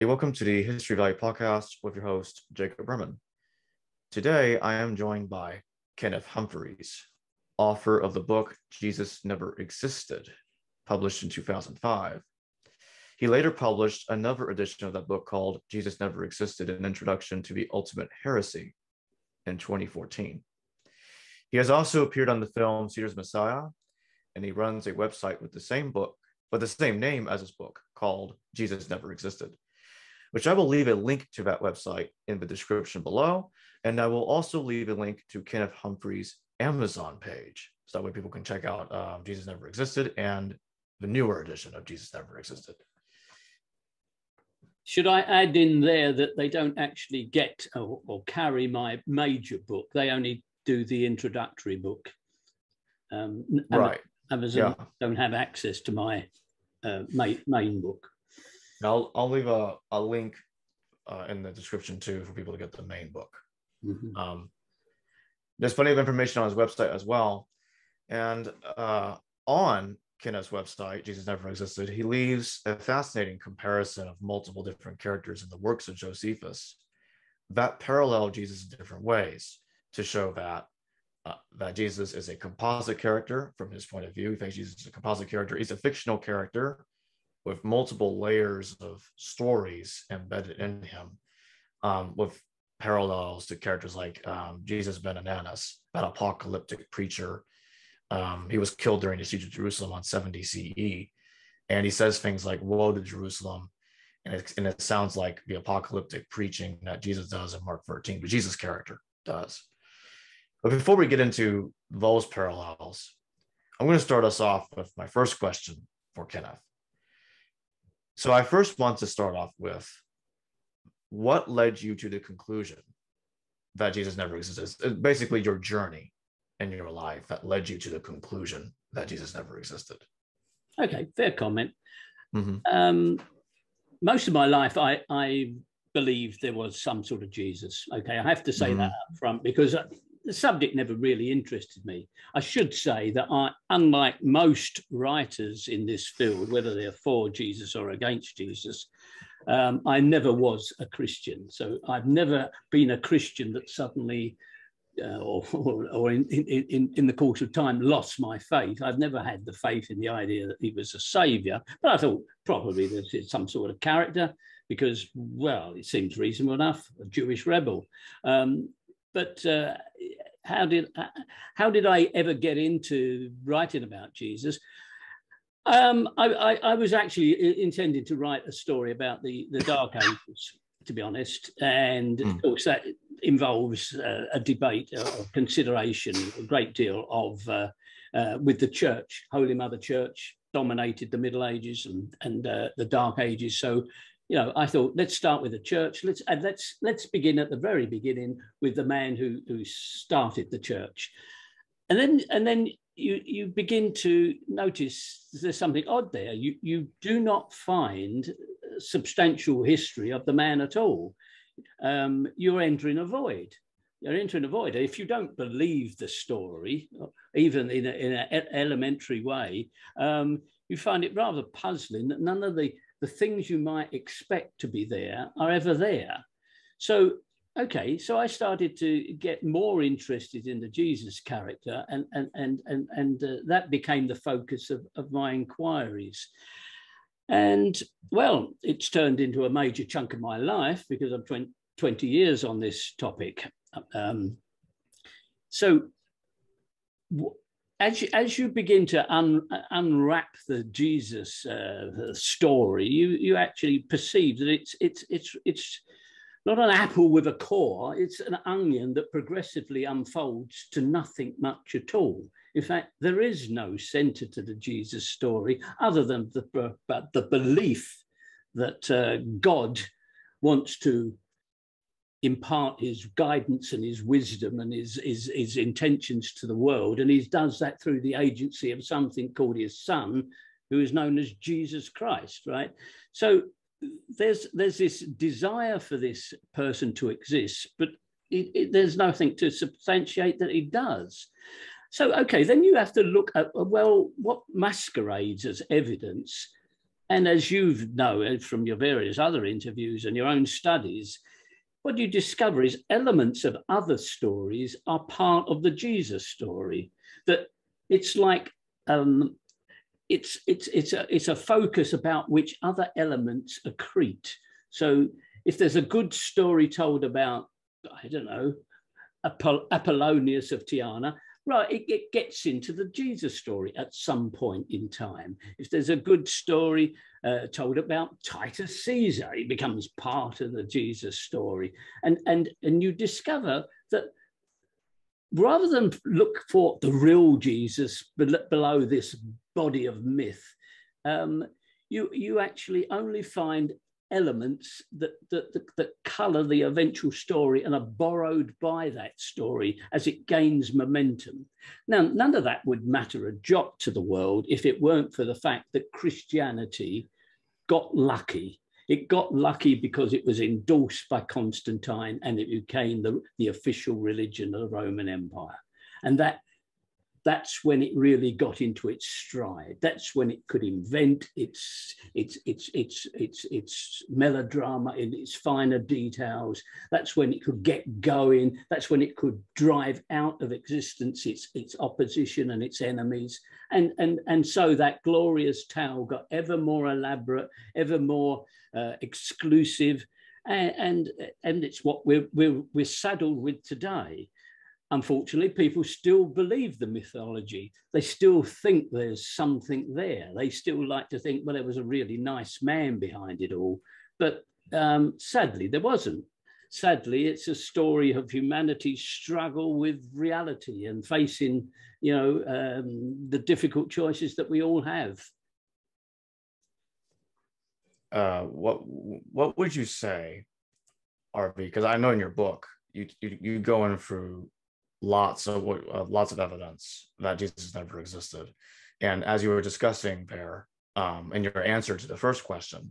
Welcome to the History Value Podcast with your host, Jacob Berman. Today, I am joined by Kenneth Humphreys, author of the book Jesus Never Existed, published in 2005. He later published another edition of that book called Jesus Never Existed, an Introduction to the Ultimate Heresy in 2014. He has also appeared on the film Caesar's Messiah, and he runs a website with the same book, but the same name as his book, called Jesus Never Existed, which I will leave a link to that website in the description below. And I will also leave a link to Kenneth Humphreys' Amazon page, so that way people can check out Jesus Never Existed and the newer edition of Jesus Never Existed. Should I add in there that they don't actually get or carry my major book? They only do the introductory book. Right. Amazon don't have access to my main book. I'll leave a link in the description too for people to get the main book. Mm-hmm. There's plenty of information on his website as well. And on Kenneth's website, Jesus Never Existed, he leaves a fascinating comparison of multiple different characters in the works of Josephus that parallel Jesus in different ways to show that Jesus is a composite character from his point of view. He thinks Jesus is a composite character. He's a fictional character with multiple layers of stories embedded in him, with parallels to characters like Jesus ben Ananus, that apocalyptic preacher. He was killed during the siege of Jerusalem on 70 CE. And he says things like, woe to Jerusalem. And it sounds like the apocalyptic preaching that Jesus does in Mark 13, but Jesus' character does. But before we get into those parallels, I'm going to start us off with my first question for Kenneth. So I first want to start off with, what led you to the conclusion that Jesus never existed? Basically, your journey in your life that led you to the conclusion that Jesus never existed. Okay, fair comment. Mm-hmm. Most of my life, I believed there was some sort of Jesus. Okay, I have to say that up front because the subject never really interested me. I should say that unlike most writers in this field, whether they're for Jesus or against Jesus, I never was a Christian. So I've never been a Christian that suddenly, or in the course of time, lost my faith. I've never had the faith in the idea that he was a saviour, but I thought probably there's some sort of character because, well, it seems reasonable enough, a Jewish rebel. But how did I ever get into writing about Jesus? I was actually intending to write a story about the Dark Ages, to be honest, and of course that involves a debate, a consideration, a great deal of with the Church. Holy Mother Church dominated the Middle Ages and the Dark Ages, so. You know, I thought, let's start with the church. Let's begin at the very beginning with the man who started the church, and then you begin to notice there's something odd there. You do not find substantial history of the man at all. You're entering a void. You're entering a void. If you don't believe the story, even in an elementary way, you find it rather puzzling that none of the things you might expect to be there are ever there. So, okay, so I started to get more interested in the Jesus character, and that became the focus of my inquiries. And, well, it's turned into a major chunk of my life because I've 20 years on this topic. As you begin to unwrap the Jesus story, you actually perceive that it's not an apple with a core; it's an onion that progressively unfolds to nothing much at all. In fact, there is no centre to the Jesus story other than the belief that God wants to impart his guidance and his wisdom and his intentions to the world. And he does that through the agency of something called his son, who is known as Jesus Christ, right? So there's this desire for this person to exist, but there's nothing to substantiate that he does. So, okay, then you have to look at, well, what masquerades as evidence And as you know from your various other interviews and your own studies, what you discover is elements of other stories are part of the Jesus story. That it's like it's a focus about which other elements accrete. So if there's a good story told about, I don't know, Apollonius of Tyana, right, it gets into the Jesus story at some point in time. If there's a good story told about Titus Caesar, it becomes part of the Jesus story. And you discover that rather than look for the real Jesus below this body of myth, you actually only find elements that colour the eventual story and are borrowed by that story as it gains momentum. Now, none of that would matter a jot to the world if it weren't for the fact that Christianity got lucky. It got lucky because it was endorsed by Constantine and it became the official religion of the Roman Empire. And that's when it really got into its stride. That's when it could invent its melodrama in its finer details. That's when it could get going. That's when it could drive out of existence its opposition and its enemies. And so that glorious tale got ever more elaborate, ever more exclusive, and it's what we're saddled with today. Unfortunately, people still believe the mythology. They still think there's something there. They still like to think, well, there was a really nice man behind it all. But sadly, there wasn't. Sadly, it's a story of humanity's struggle with reality and facing, the difficult choices that we all have. What would you say, RV? Because I know in your book you go in through lots of evidence that Jesus never existed, and as you were discussing there, in your answer to the first question,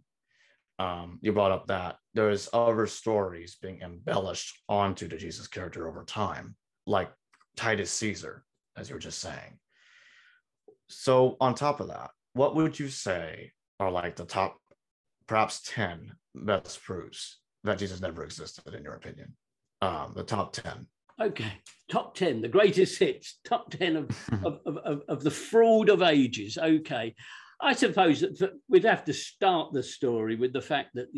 you brought up that there's other stories being embellished onto the Jesus character over time, like Titus Caesar, as you were just saying. So on top of that, what would you say are like the top, perhaps 10 best proofs that Jesus never existed, in your opinion? The top 10. Okay, top 10, the greatest hits, top 10 of the fraud of ages. Okay, I suppose that we'd have to start the story with the fact that,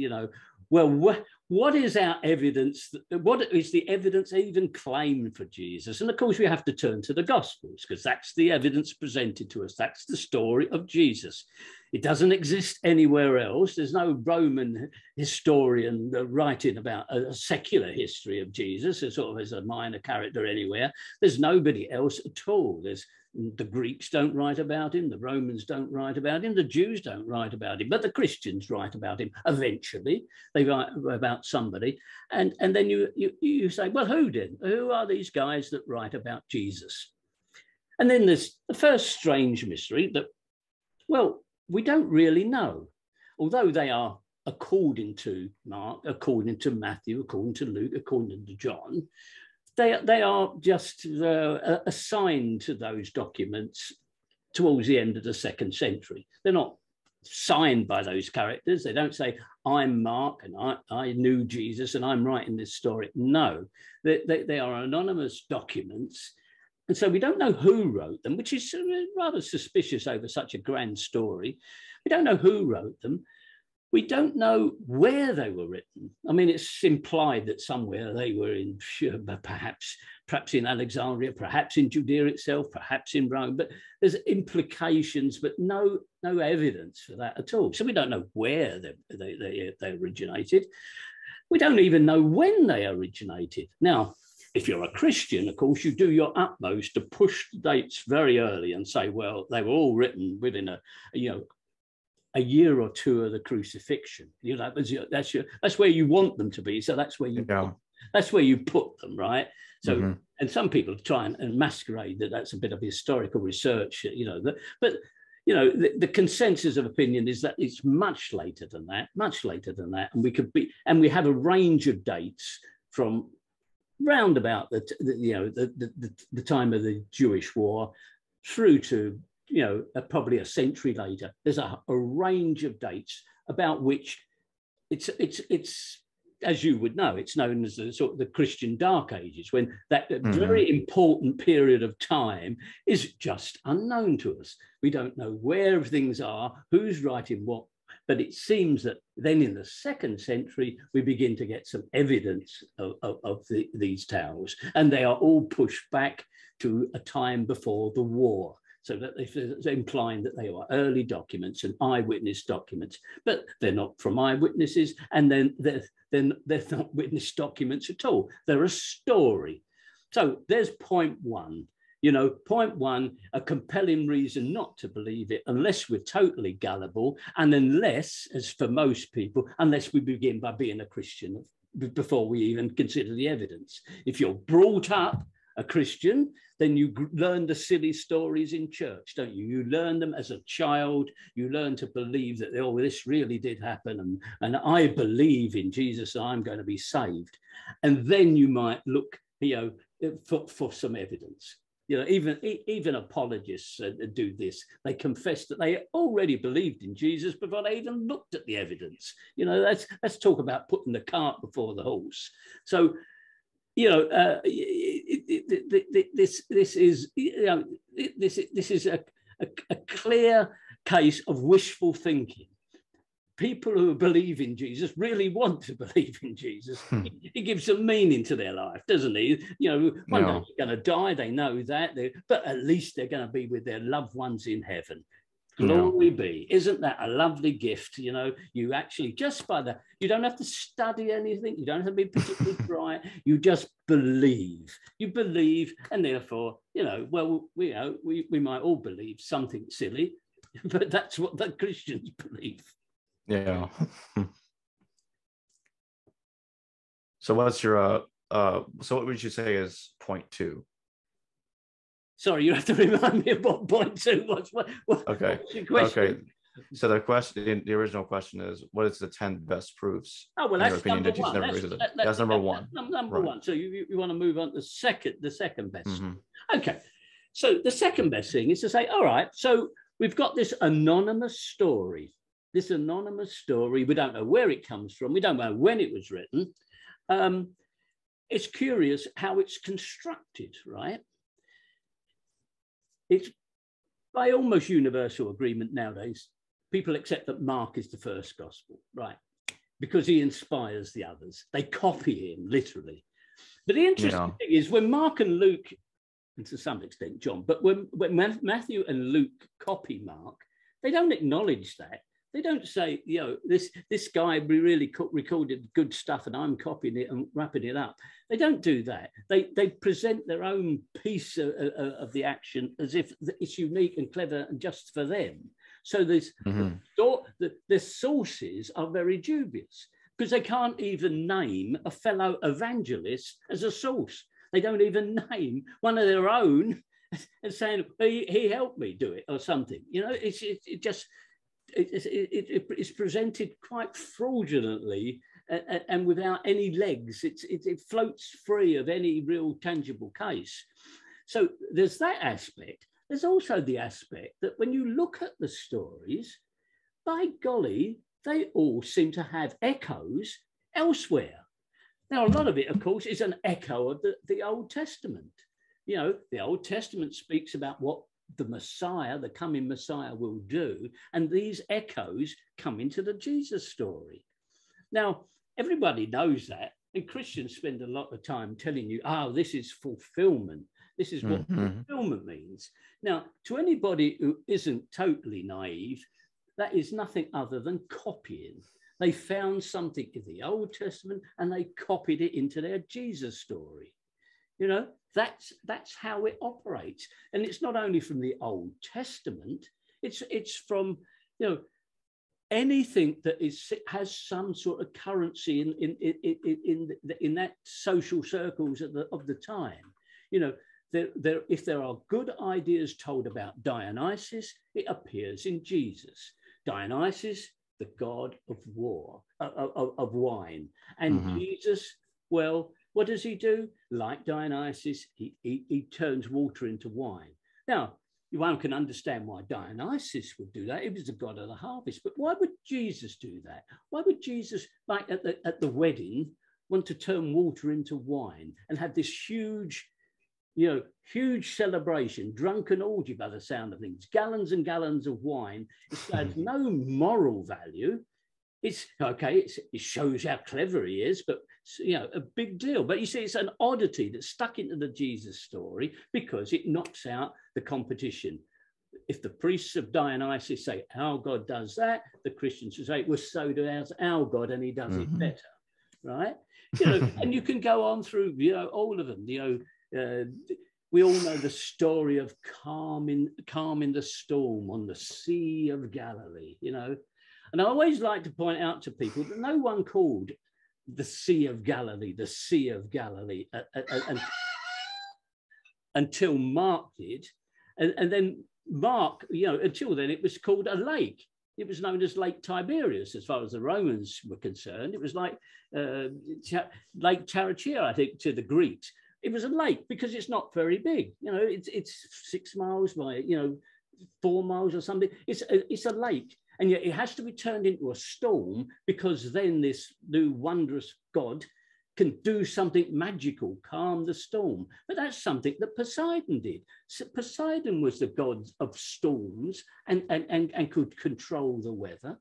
what is our evidence? What is the evidence even claimed for Jesus? And of course, we have to turn to the Gospels because that's the evidence presented to us. That's the story of Jesus. It doesn't exist anywhere else. There's no Roman historian writing about a secular history of Jesus as sort of as a minor character anywhere. There's nobody else at all. The Greeks don't write about him. The Romans don't write about him. The Jews don't write about him. But the Christians write about him eventually. They write about somebody. And then you say, well, who did? Who are these guys that write about Jesus? And then there's the first strange mystery that, well, we don't really know. Although they are according to Mark, according to Matthew, according to Luke, according to John, they are just assigned to those documents towards the end of the 2nd century. They're not signed by those characters. They don't say, I'm Mark and I knew Jesus and I'm writing this story. No, they are anonymous documents. And so we don't know who wrote them, which is rather suspicious over such a grand story. We don't know who wrote them. We don't know where they were written. I mean, it's implied that somewhere they were in, perhaps in Alexandria, perhaps in Judea itself, perhaps in Rome. But there's implications, but no evidence for that at all. So we don't know where they originated. We don't even know when they originated. Now, if you're a Christian, of course, you do your utmost to push the dates very early and say, well, they were all written within a year or two of the crucifixion. That's where you want them to be. So that's where you put them, right? So, and some people try and masquerade that that's a bit of historical research, but the consensus of opinion is that it's much later than that, and we have a range of dates from round about the time of the Jewish War through to probably a century later. There's a range of dates about which it's as you would know, it's known as the sort of the Christian Dark Ages, when that very important period of time is just unknown to us. We don't know where things are, who's writing what, but it seems that then in the 2nd century, we begin to get some evidence of these tales, and they are all pushed back to a time before the war. So that they're implying that they are early documents and eyewitness documents, but they're not from eyewitnesses, and then they're not witness documents at all. They're a story. So there's point one. Point one, a compelling reason not to believe it unless we're totally gullible, and unless, as for most people, unless we begin by being a Christian before we even consider the evidence. If you're brought up a Christian, then you learn the silly stories in church, don't you? You learn them as a child. You learn to believe that, oh, this really did happen, and I believe in Jesus, I'm going to be saved. And then you might look, for some evidence. Even apologists do this. They confess that they already believed in Jesus before they even looked at the evidence. Let's talk about putting the cart before the horse. So, this is a clear case of wishful thinking. People who believe in Jesus really want to believe in Jesus. He gives some meaning to their life, doesn't he? One day they're going to die, they know that, but at least they're going to be with their loved ones in heaven. Glory be. Isn't that a lovely gift? You actually, just by that, you don't have to study anything. You don't have to be particularly bright. You just believe. You believe, and therefore, we might all believe something silly, but that's what the Christians believe. Yeah. So what's your so what would you say is point two? Sorry, you have to remind me of what point two was. Okay. What's your question? Okay. So the original question is, what is the 10 best proofs? Oh, well, that's number one. That's number one. Number one. So you want to move on to the second best. Mm-hmm. Okay. So the second best thing is to say, all right, so we've got this anonymous story. This anonymous story, we don't know where it comes from. We don't know when it was written. It's curious how it's constructed, right? It's by almost universal agreement nowadays. People accept that Mark is the first gospel, right? Because he inspires the others. They copy him, literally. But the interesting thing is when Mark and Luke, and to some extent John, but when Matthew and Luke copy Mark, they don't acknowledge that. They don't say, this guy really recorded good stuff and I'm copying it and wrapping it up. They don't do that. They present their own piece of the action as if it's unique and clever and just for them. So the sources are very dubious because they can't even name a fellow evangelist as a source. They don't even name one of their own and saying, he helped me do it or something. It's presented quite fraudulently and without any legs. It floats free of any real tangible case. So there's that aspect. There's also the aspect that when you look at the stories, by golly, they all seem to have echoes elsewhere. Now, a lot of it, of course, is an echo of the Old Testament. The Old Testament speaks about what the Messiah, the coming Messiah, will do. And these echoes come into the Jesus story. Now, everybody knows that. And Christians spend a lot of time telling you, this is fulfillment. This is what fulfillment means. Now, to anybody who isn't totally naive, that is nothing other than copying. They found something in the Old Testament and they copied it into their Jesus story. That's how it operates. And it's not only from the Old Testament, it's from, anything that has some sort of currency in that social circles of the time. If there are good ideas told about Dionysus, it appears in Jesus. Dionysus, the god of war, of wine. And Jesus, well, what does he do? Like Dionysus, he turns water into wine. Now, one can understand why Dionysus would do that. He was the god of the harvest. But why would Jesus do that? Why would Jesus, like at the wedding, want to turn water into wine and have this huge, huge celebration, drunken orgy by the sound of things, gallons and gallons of wine? It has no moral value. It's okay, it shows how clever he is, but a big deal. But you see, it's an oddity that's stuck into the Jesus story because it knocks out the competition. If the priests of Dionysus say our God does that, the Christians will say, well, so does our God, and he does it better, right? And you can go on through, all of them. We all know the story of calming the storm on the Sea of Galilee, And I always like to point out to people that no one called the Sea of Galilee until Mark did. And then Mark, until then it was called a lake. It was known as Lake Tiberias as far as the Romans were concerned. It was like Lake Tarachier, I think, to the Greeks. It was a lake because it's not very big. It's 6 miles by, 4 miles or something. It's a lake. And yet it has to be turned into a storm because then this new wondrous God can do something magical, calm the storm. But that's something that Poseidon did. So Poseidon was the god of storms and could control the weather.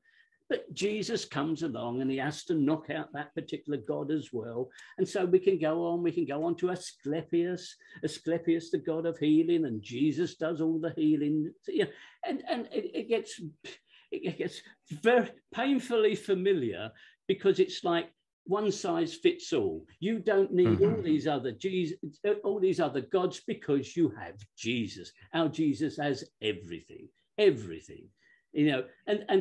But Jesus comes along and he has to knock out that particular god as well. And so we can go on to Asclepius, the god of healing, and Jesus does all the healing. And it gets very painfully familiar because it's like one size fits all. You don't need all these other gods because you have Jesus. Our Jesus has everything. And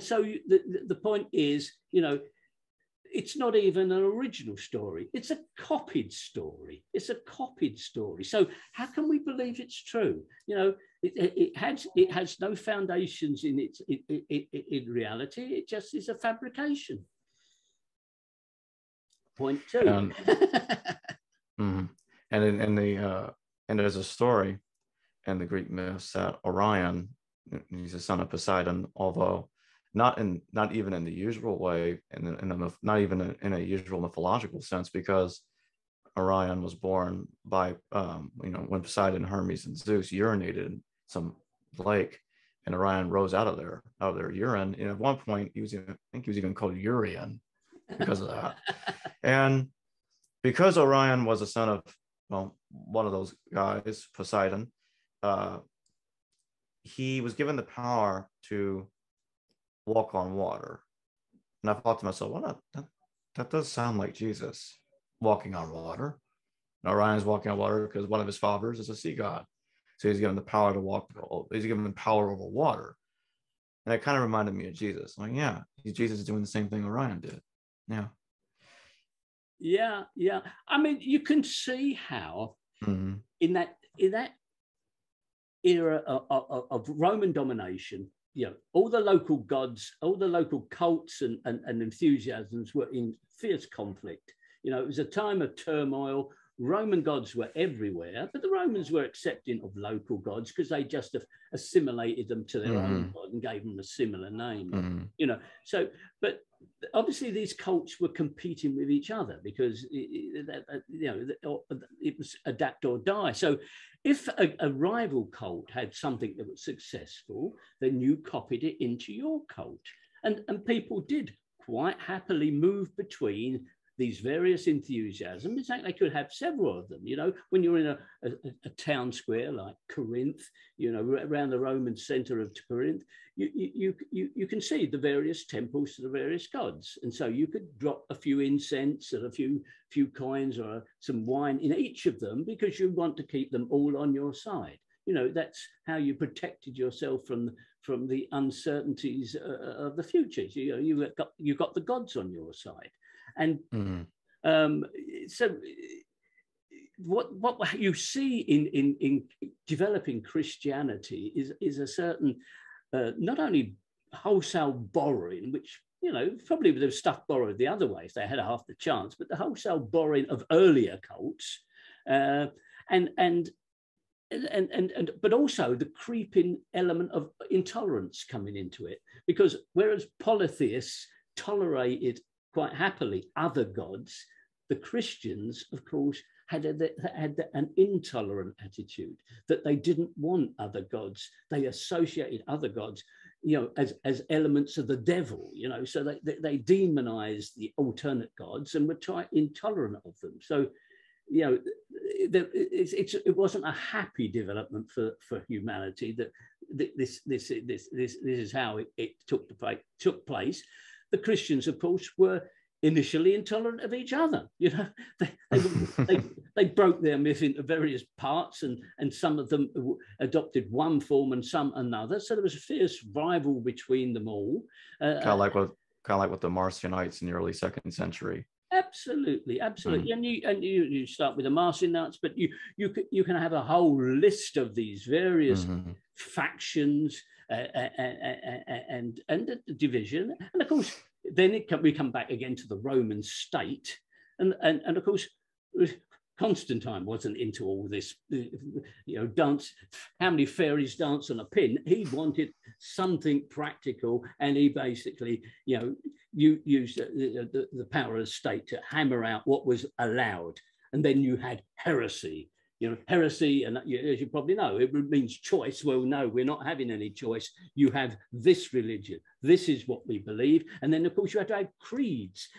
so the point is, it's not even an original story. It's a copied story. So how can we believe it's true? It has no foundations in in reality. It just is a fabrication. Point two. And there's a story in the Greek myths that Orion, he's the son of Poseidon, although not even in the usual way, not even in a usual mythological sense, because Orion was born by when Poseidon, Hermes, and Zeus urinated in some lake, and Orion rose out of their urine. And at one point, I think he was even called Urian because of that. And because Orion was a son of one of those guys, Poseidon, he was given the power to walk on water. And I thought to myself, well, that does sound like Jesus walking on water. And Orion's walking on water because one of his fathers is a sea god. So he's given the power to walk, he's given power over water. And it kind of reminded me of Jesus. Like, yeah, Jesus is doing the same thing Orion did. Yeah. Yeah. I mean, you can see how in that era of Roman domination, all the local gods, all the local cults and enthusiasms were in fierce conflict. It was a time of turmoil. Roman gods were everywhere, but the Romans were accepting of local gods because they just assimilated them to their own god and gave them a similar name. So, but obviously these cults were competing with each other because it was adapt or die. So if a rival cult had something that was successful, then you copied it into your cult. And people did quite happily move between these various enthusiasms. In fact, they could have several of them. When you're in a town square like Corinth, around the Roman center of Corinth, you can see the various temples to the various gods. And so you could drop a few incense and a few coins or some wine in each of them because you want to keep them all on your side. That's how you protected yourself from the uncertainties of the future. You got the gods on your side. And so what you see in developing Christianity is a certain not only wholesale borrowing, which probably would have stuff borrowed the other way if they had half the chance, but the wholesale borrowing of earlier cults and but also the creeping element of intolerance coming into it, because whereas polytheists tolerated quite happily other gods, the Christians, of course, had an intolerant attitude, that they didn't want other gods. They associated other gods, as elements of the devil, so they demonized the alternate gods and were intolerant of them. So, it wasn't a happy development for humanity. That this is how it took place. The Christians, of course, were initially intolerant of each other. They broke their myth into various parts, and some of them adopted one form and some another. So there was a fierce rival between them all. Kind of like what the Marcionites in the early 2nd century. Absolutely. And you start with the Marcionites, but you can have a whole list of these various factions and the division, and of course then we come back again to the Roman state, and of course Constantine wasn't into all this, dance, how many fairies dance on a pin. He wanted something practical, and he basically, used the power of the state to hammer out what was allowed. And then you had heresy. Heresy, and as you probably know, it means choice. Well, no, we're not having any choice. You have this religion. This is what we believe. And then, of course, you had to have creeds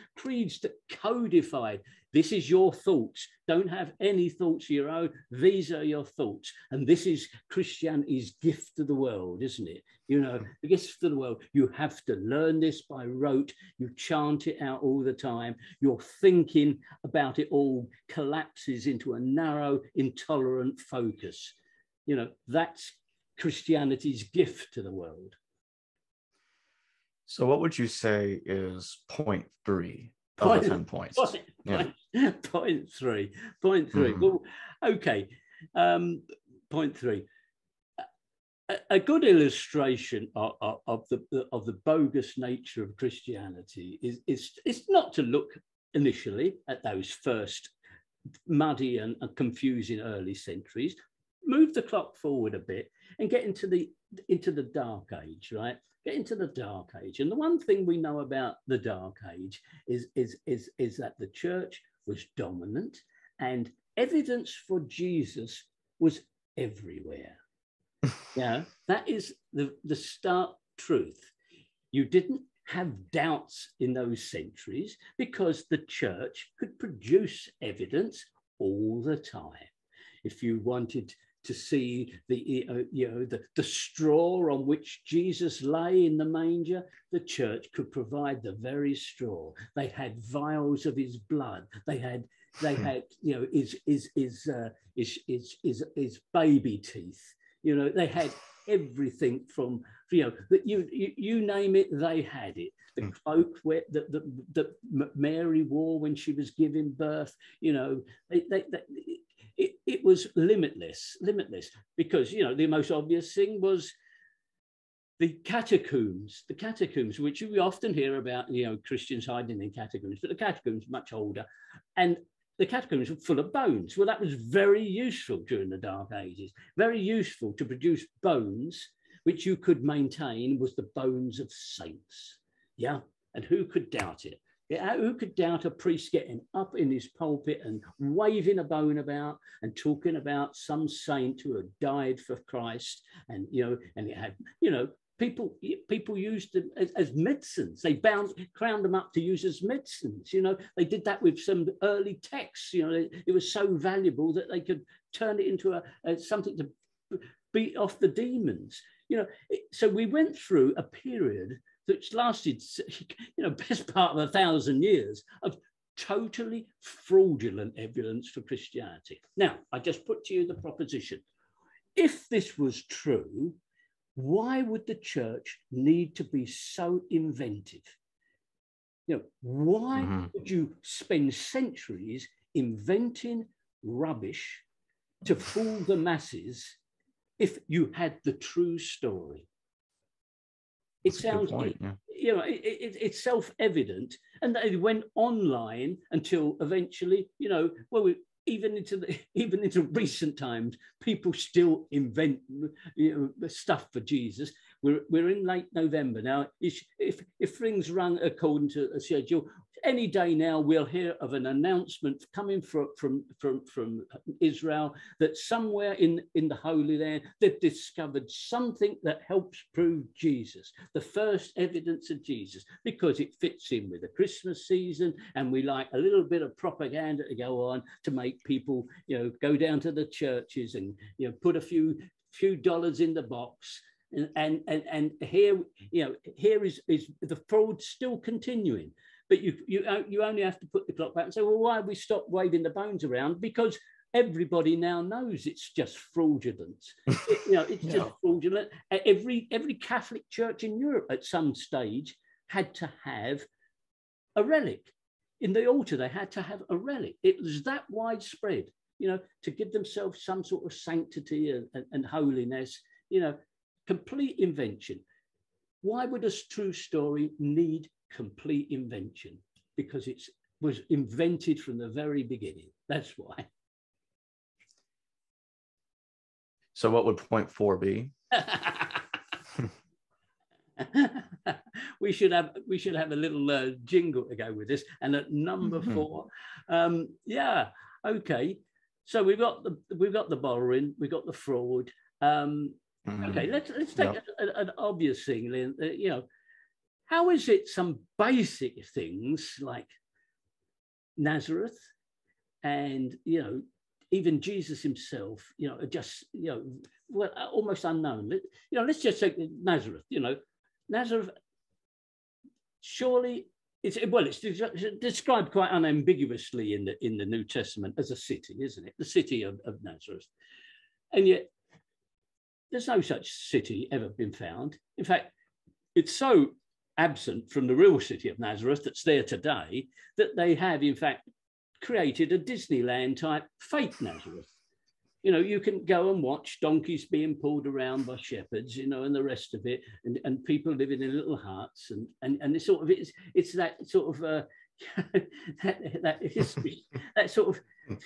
that codified. This is your thoughts. Don't have any thoughts of your own. These are your thoughts. And this is Christianity's gift to the world, isn't it? The gift to the world. You have to learn this by rote. You chant it out all the time. Your thinking about it all collapses into a narrow, intolerant focus. That's Christianity's gift to the world. So what would you say is point 3 of the 10 points? Point three. Well, okay. Point 3. A good illustration of the bogus nature of Christianity is not to look initially at those first muddy and confusing early centuries. Move the clock forward a bit and get into the Dark Age, right? Get into the Dark Age. And the one thing we know about the Dark Age is that the church was dominant, and evidence for Jesus was everywhere. That is the stark truth. You didn't have doubts in those centuries because the church could produce evidence all the time. If you wanted to see the straw on which Jesus lay in the manger, the church could provide the very straw. They had vials of his blood. They had his baby teeth. They had everything from you name it, they had it. The cloak that Mary wore when she was giving birth. It was limitless, because, the most obvious thing was the catacombs, which we often hear about, Christians hiding in catacombs, but the catacombs are much older, and the catacombs were full of bones. Well, that was very useful during the Dark Ages, very useful to produce bones, which you could maintain was the bones of saints. Yeah, and who could doubt it? Who could doubt a priest getting up in his pulpit and waving a bone about and talking about some saint who had died for Christ, and and it had people used them as medicines. They crowned them up to use as medicines. They did that with some early texts. It was so valuable that they could turn it into something to beat off the demons. So we went through a period that's lasted, best part of 1,000 years of totally fraudulent evidence for Christianity. Now, I just put to you the proposition. If this was true, why would the church need to be so inventive? Why would you spend centuries inventing rubbish to fool the masses if you had the true story? It sounds like, it's self-evident. And they went online until eventually, even into recent times, people still invent stuff for Jesus. We're in late November now. If things run according to a schedule, any day now we'll hear of an announcement coming from Israel that somewhere in the Holy Land they've discovered something that helps prove Jesus, the first evidence of Jesus, because it fits in with the Christmas season, and we like a little bit of propaganda to go on to make people, go down to the churches and put a few dollars in the box. And here is the fraud still continuing. But you only have to put the clock back and say, well, why have we stopped waving the bones around? Because everybody now knows it's just fraudulent. It's just fraudulent. Every Catholic church in Europe at some stage had to have a relic. In the altar, they had to have a relic. It was that widespread, to give themselves some sort of sanctity and holiness, complete invention. Why would a true story need complete invention? Because it was invented from the very beginning. That's why. So what would point 4 be? we should have a little jingle to go with this. And at number 4, okay. So we've got the borrowing, we've got the fraud. Okay, let's take an obvious thing, Lynn. How is it some basic things like Nazareth and, even Jesus himself, are just, almost unknown. Let's just take Nazareth, Nazareth, surely it's described quite unambiguously in the New Testament as a city, isn't it? The city of Nazareth. And yet there's no such city ever been found. In fact, it's so absent from the real city of Nazareth that's there today that they have, in fact, created a Disneyland type fake Nazareth. You can go and watch donkeys being pulled around by shepherds, and the rest of it, and people living in little huts, and it's sort of it's that sort of that history, that sort of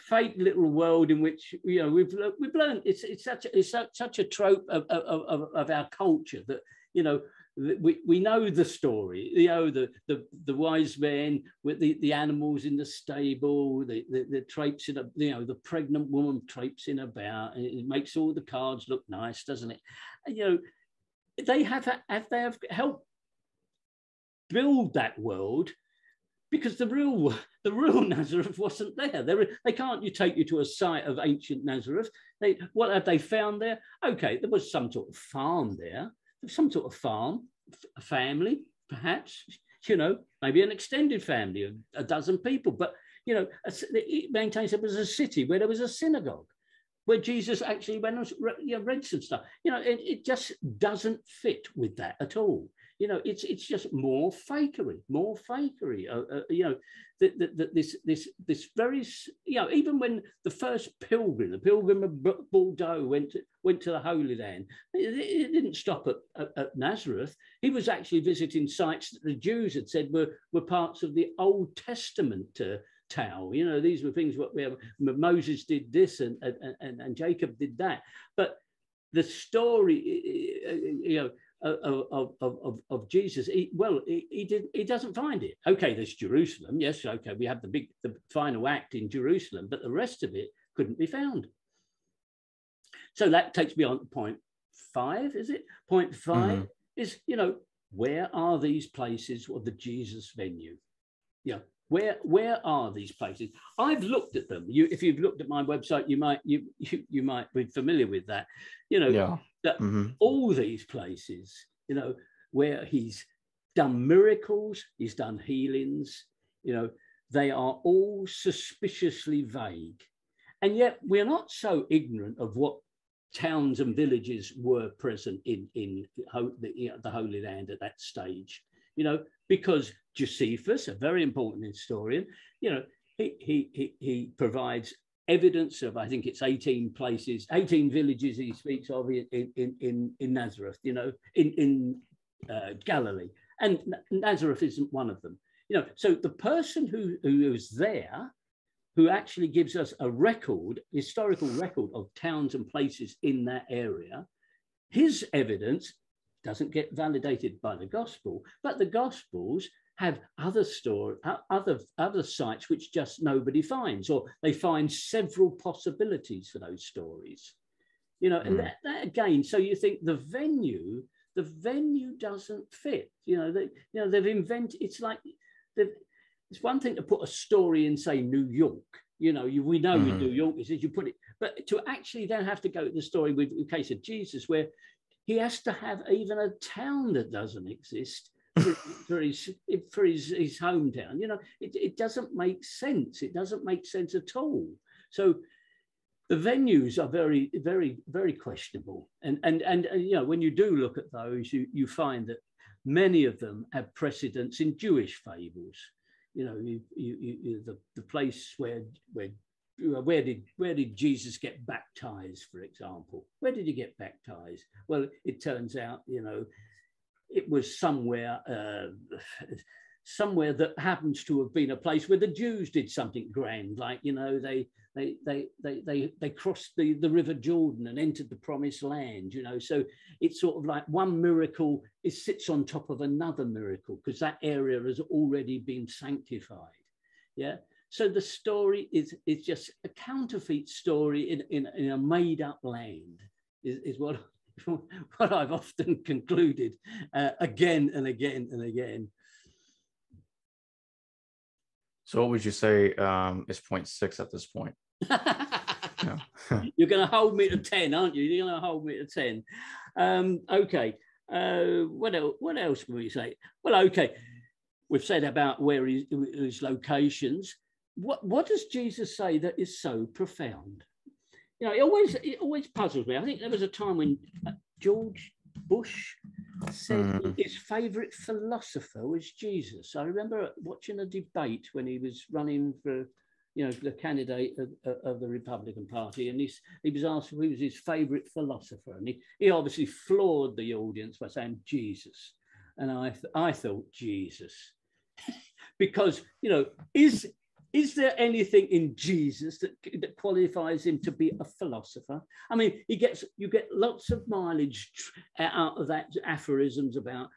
fake little world in which we've learned it's such a trope of our culture that we know the story, the wise men with the animals in the stable, the traipsing, the pregnant woman traipsing about, and it makes all the cards look nice, doesn't it? They have helped build that world, because the real Nazareth wasn't there. They can't take you to a site of ancient Nazareth. What have they found there? Okay, there was some sort of farm there. Some sort of farm, a family, perhaps, maybe an extended family of a dozen people. But, it maintains it was a city where there was a synagogue, where Jesus actually went and read some stuff. It just doesn't fit with that at all. It's just more fakery. This very, even when the first pilgrim of Bordeaux went to the Holy Land, it didn't stop at Nazareth. He was actually visiting sites that the Jews had said were parts of the Old Testament tale. These were things where Moses did this and Jacob did that. But the story, of Jesus, he doesn't find it. Okay, there's Jerusalem. Yes, okay, we have the final act in Jerusalem, but the rest of it couldn't be found. So that takes me on to point 5, is it? Point 5 is, where are these places of the Jesus venue? Where are these places? I've looked at them. If you've looked at my website, you might be familiar with that. That all these places, where he's done miracles, he's done healings, they are all suspiciously vague. And yet we're not so ignorant of what towns and villages were present in the Holy Land at that stage, because Josephus, a very important historian, he provides evidence of, I think it's 18 villages he speaks of in Nazareth, in Galilee. And Nazareth isn't one of them. So the person who was there who actually gives us a record, historical record of towns and places in that area. His evidence doesn't get validated by the gospel, but the gospels have other sites which just nobody finds, or they find several possibilities for those stories. You know, and that again, so you think the venue doesn't fit. They've invented. It's like it's one thing to put a story in, say, New York. We know in New York is you put it, but to actually then have to go to the story with the case of Jesus, where he has to have even a town that doesn't exist for his hometown. It doesn't make sense. It doesn't make sense at all. So the venues are very, very, very questionable. And when you do look at those, you find that many of them have precedence in Jewish fables. The place where did Jesus get baptized, for example? Where did he get baptized? Well, it turns out, it was somewhere that happens to have been a place where the Jews did something grand, like they crossed the River Jordan and entered the Promised Land. So it's sort of like one miracle, it sits on top of another miracle because that area has already been sanctified. Yeah. So the story is just a counterfeit story in a made up land is what I've often concluded again and again and again. So what would you say is point 6 at this point? Yeah. You're going to hold me to 10, aren't you? You're going to hold me to 10. Okay. What else can we say? Well, okay. We've said about where his locations. What does Jesus say that is so profound? It always puzzles me. I think there was a time when George Bush said his favorite philosopher was Jesus. I remember watching a debate when he was running for, the candidate of the Republican Party, and he was asked who was his favorite philosopher, and he obviously floored the audience by saying Jesus, and I thought Jesus, because is there anything in Jesus that qualifies him to be a philosopher? I mean, you get lots of mileage out of that aphorisms about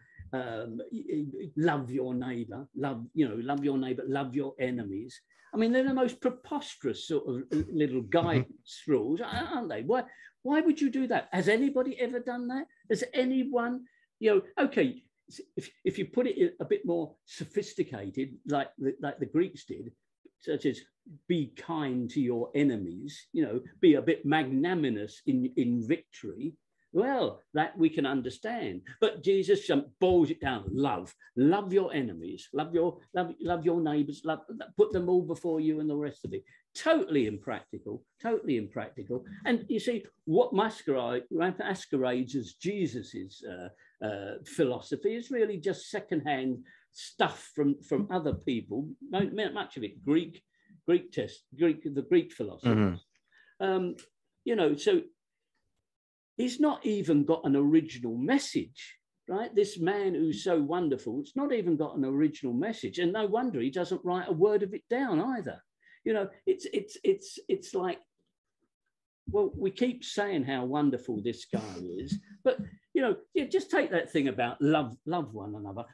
love your neighbor, love your neighbor, love your enemies. I mean, they're the most preposterous sort of little guidance rules, aren't they? Why would you do that? Has anybody ever done that? Has anyone, okay, if you put it a bit more sophisticated, like the Greeks did, such as be kind to your enemies, be a bit magnanimous in victory, well, that we can understand. But Jesus boils it down. Love your enemies, love your neighbors, put them all before you and the rest of it. Totally impractical. And you see, what masquerades as Jesus's philosophy is really just secondhand stuff from other people, much of it the Greek philosophers. So he's not even got an original message, right? This man who's so wonderful, it's not even got an original message, and no wonder he doesn't write a word of it down either. It's like, well, we keep saying how wonderful this guy is, but just take that thing about love one another.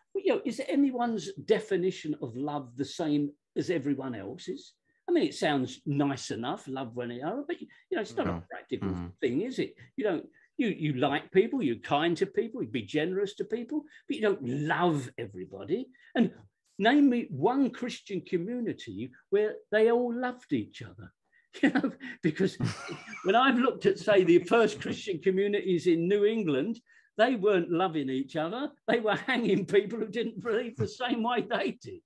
Is anyone's definition of love the same as everyone else's? I mean, it sounds nice enough, love one another, but it's not a practical thing, is it? You like people, you're kind to people, you be generous to people, but you don't love everybody. And name me one Christian community where they all loved each other. Because when I've looked at, say, the first Christian communities in New England, they weren't loving each other. They were hanging people who didn't believe the same way they did.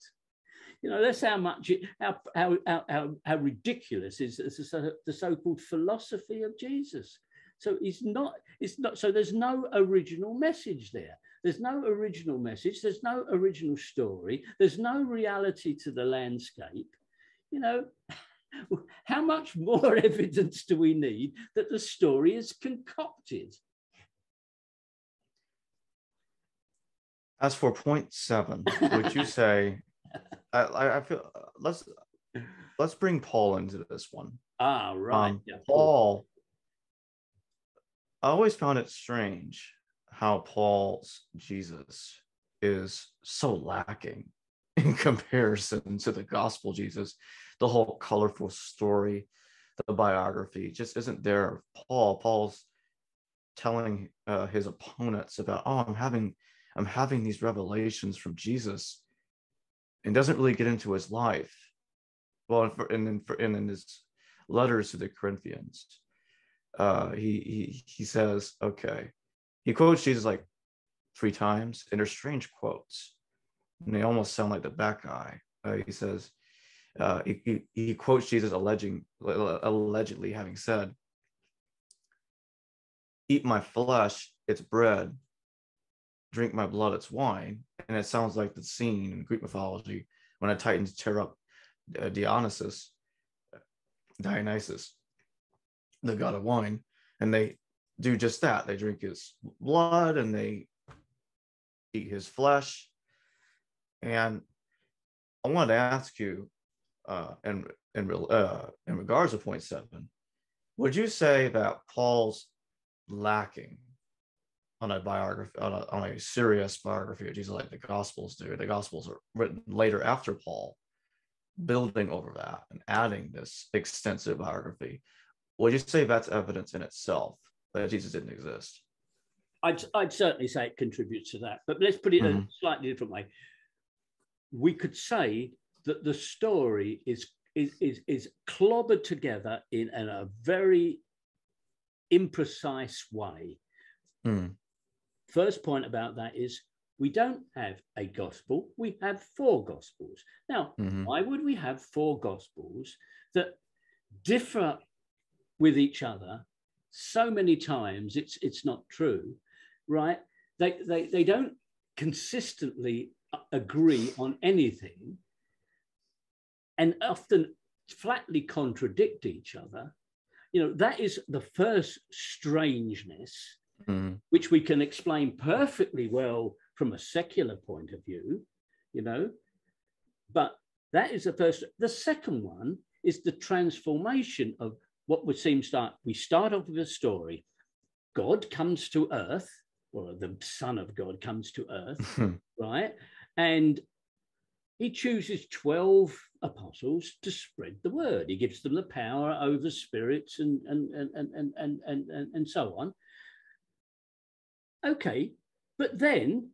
That's how much how ridiculous is the so-called philosophy of Jesus. So it's not. So there's no original message there. There's no original message. There's no original story. There's no reality to the landscape. How much more evidence do we need that the story is concocted? As for point 7, would you say, I feel let's bring Paul into this one. Ah, right. Yeah, Paul, I always found it strange how Paul's Jesus is so lacking in comparison to the gospel Jesus. The whole colorful story, the biography just isn't there. Paul's telling his opponents about, oh, I'm having these revelations from Jesus, and doesn't really get into his life. Well, in his letters to the Corinthians, he says, okay, he quotes Jesus like 3 times, and they're strange quotes, and they almost sound like the bad guy. He says, he quotes Jesus allegedly having said, "Eat my flesh, it's bread. Drink my blood, it's wine." And it sounds like the scene in Greek mythology when the Titans tear up Dionysus, the god of wine, and they do just that. They drink his blood and they eat his flesh. And I wanted to ask you, in regards to point 7, would you say that Paul's lacking on a biography, on a serious biography of Jesus like the Gospels do? The Gospels are written later after Paul, building over that and adding this extensive biography. Would you say that's evidence in itself that Jesus didn't exist? I'd certainly say it contributes to that, but let's put it a slightly different way. We could say that the story is clobbered together in a very imprecise way. First point about that is we don't have a gospel, we have 4 gospels. Now, why would we have 4 gospels that differ with each other so many times it's not true, right? They don't consistently agree on anything and often flatly contradict each other. You know, that is the first strangeness, which we can explain perfectly well from a secular point of view, you know, but that is the first. The second one is the transformation of what would seem we start off with a story. God comes to earth, or the Son of God comes to earth, right? And he chooses 12 apostles to spread the word. He gives them the power over spirits and so on. Okay, but then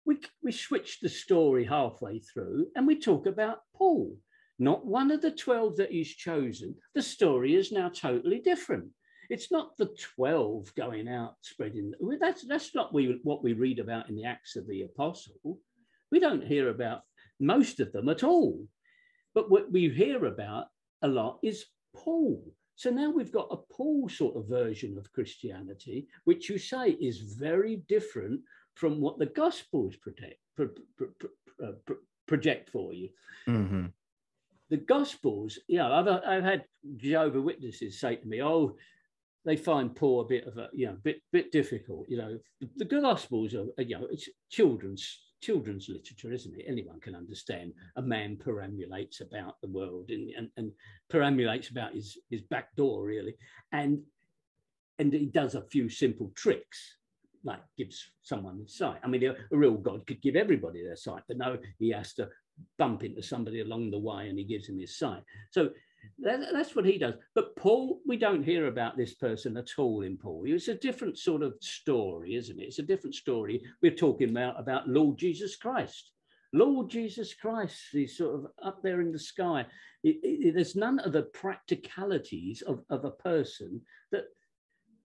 we switch the story halfway through and we talk about Paul, not one of the 12 that he's chosen. The story is now totally different. It's not the 12 going out spreading. That's not what we read about in the Acts of the Apostle. We don't hear about most of them at all. But what we hear about a lot is Paul. So now we've got a Paul sort of version of Christianity, which you say is very different from what the Gospels project for you. The Gospels, you know, I've had Jehovah's Witnesses say to me, oh, they find Paul a bit of a, you know, bit difficult. You know, the Gospels are, you know, it's children's literature, isn't it? Anyone can understand a man perambulates about the world and perambulates about his back door, really, and he does a few simple tricks, like gives someone his sight. I mean, a real God could give everybody their sight, but no, he has to bump into somebody along the way and he gives him his sight. So that's what he does. But Paul, we don't hear about this person at all in Paul. It's a different sort of story, isn't it? It's a different story. We're talking about Lord Jesus Christ. Lord Jesus Christ, he's sort of up there in the sky. There's none of the practicalities of a person that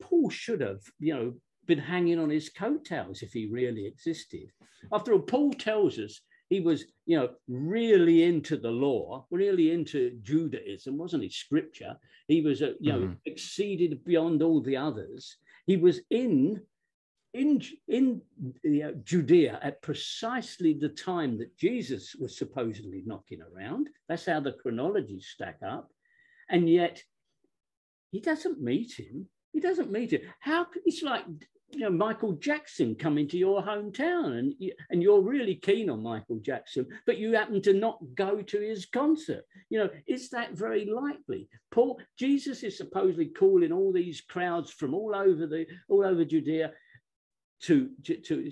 Paul should have, you know, been hanging on his coattails if he really existed. After all, Paul tells us he was, you know, really into the law, really into Judaism, wasn't he? Scripture. He was, you know, exceeded beyond all the others. He was in Judea at precisely the time that Jesus was supposedly knocking around. That's how the chronologies stack up. And yet he doesn't meet him. He doesn't meet him. How? It's like Michael Jackson coming to your hometown, and you're really keen on Michael Jackson, but you happen to not go to his concert. Is that very likely? Jesus is supposedly calling all these crowds from all over Judea to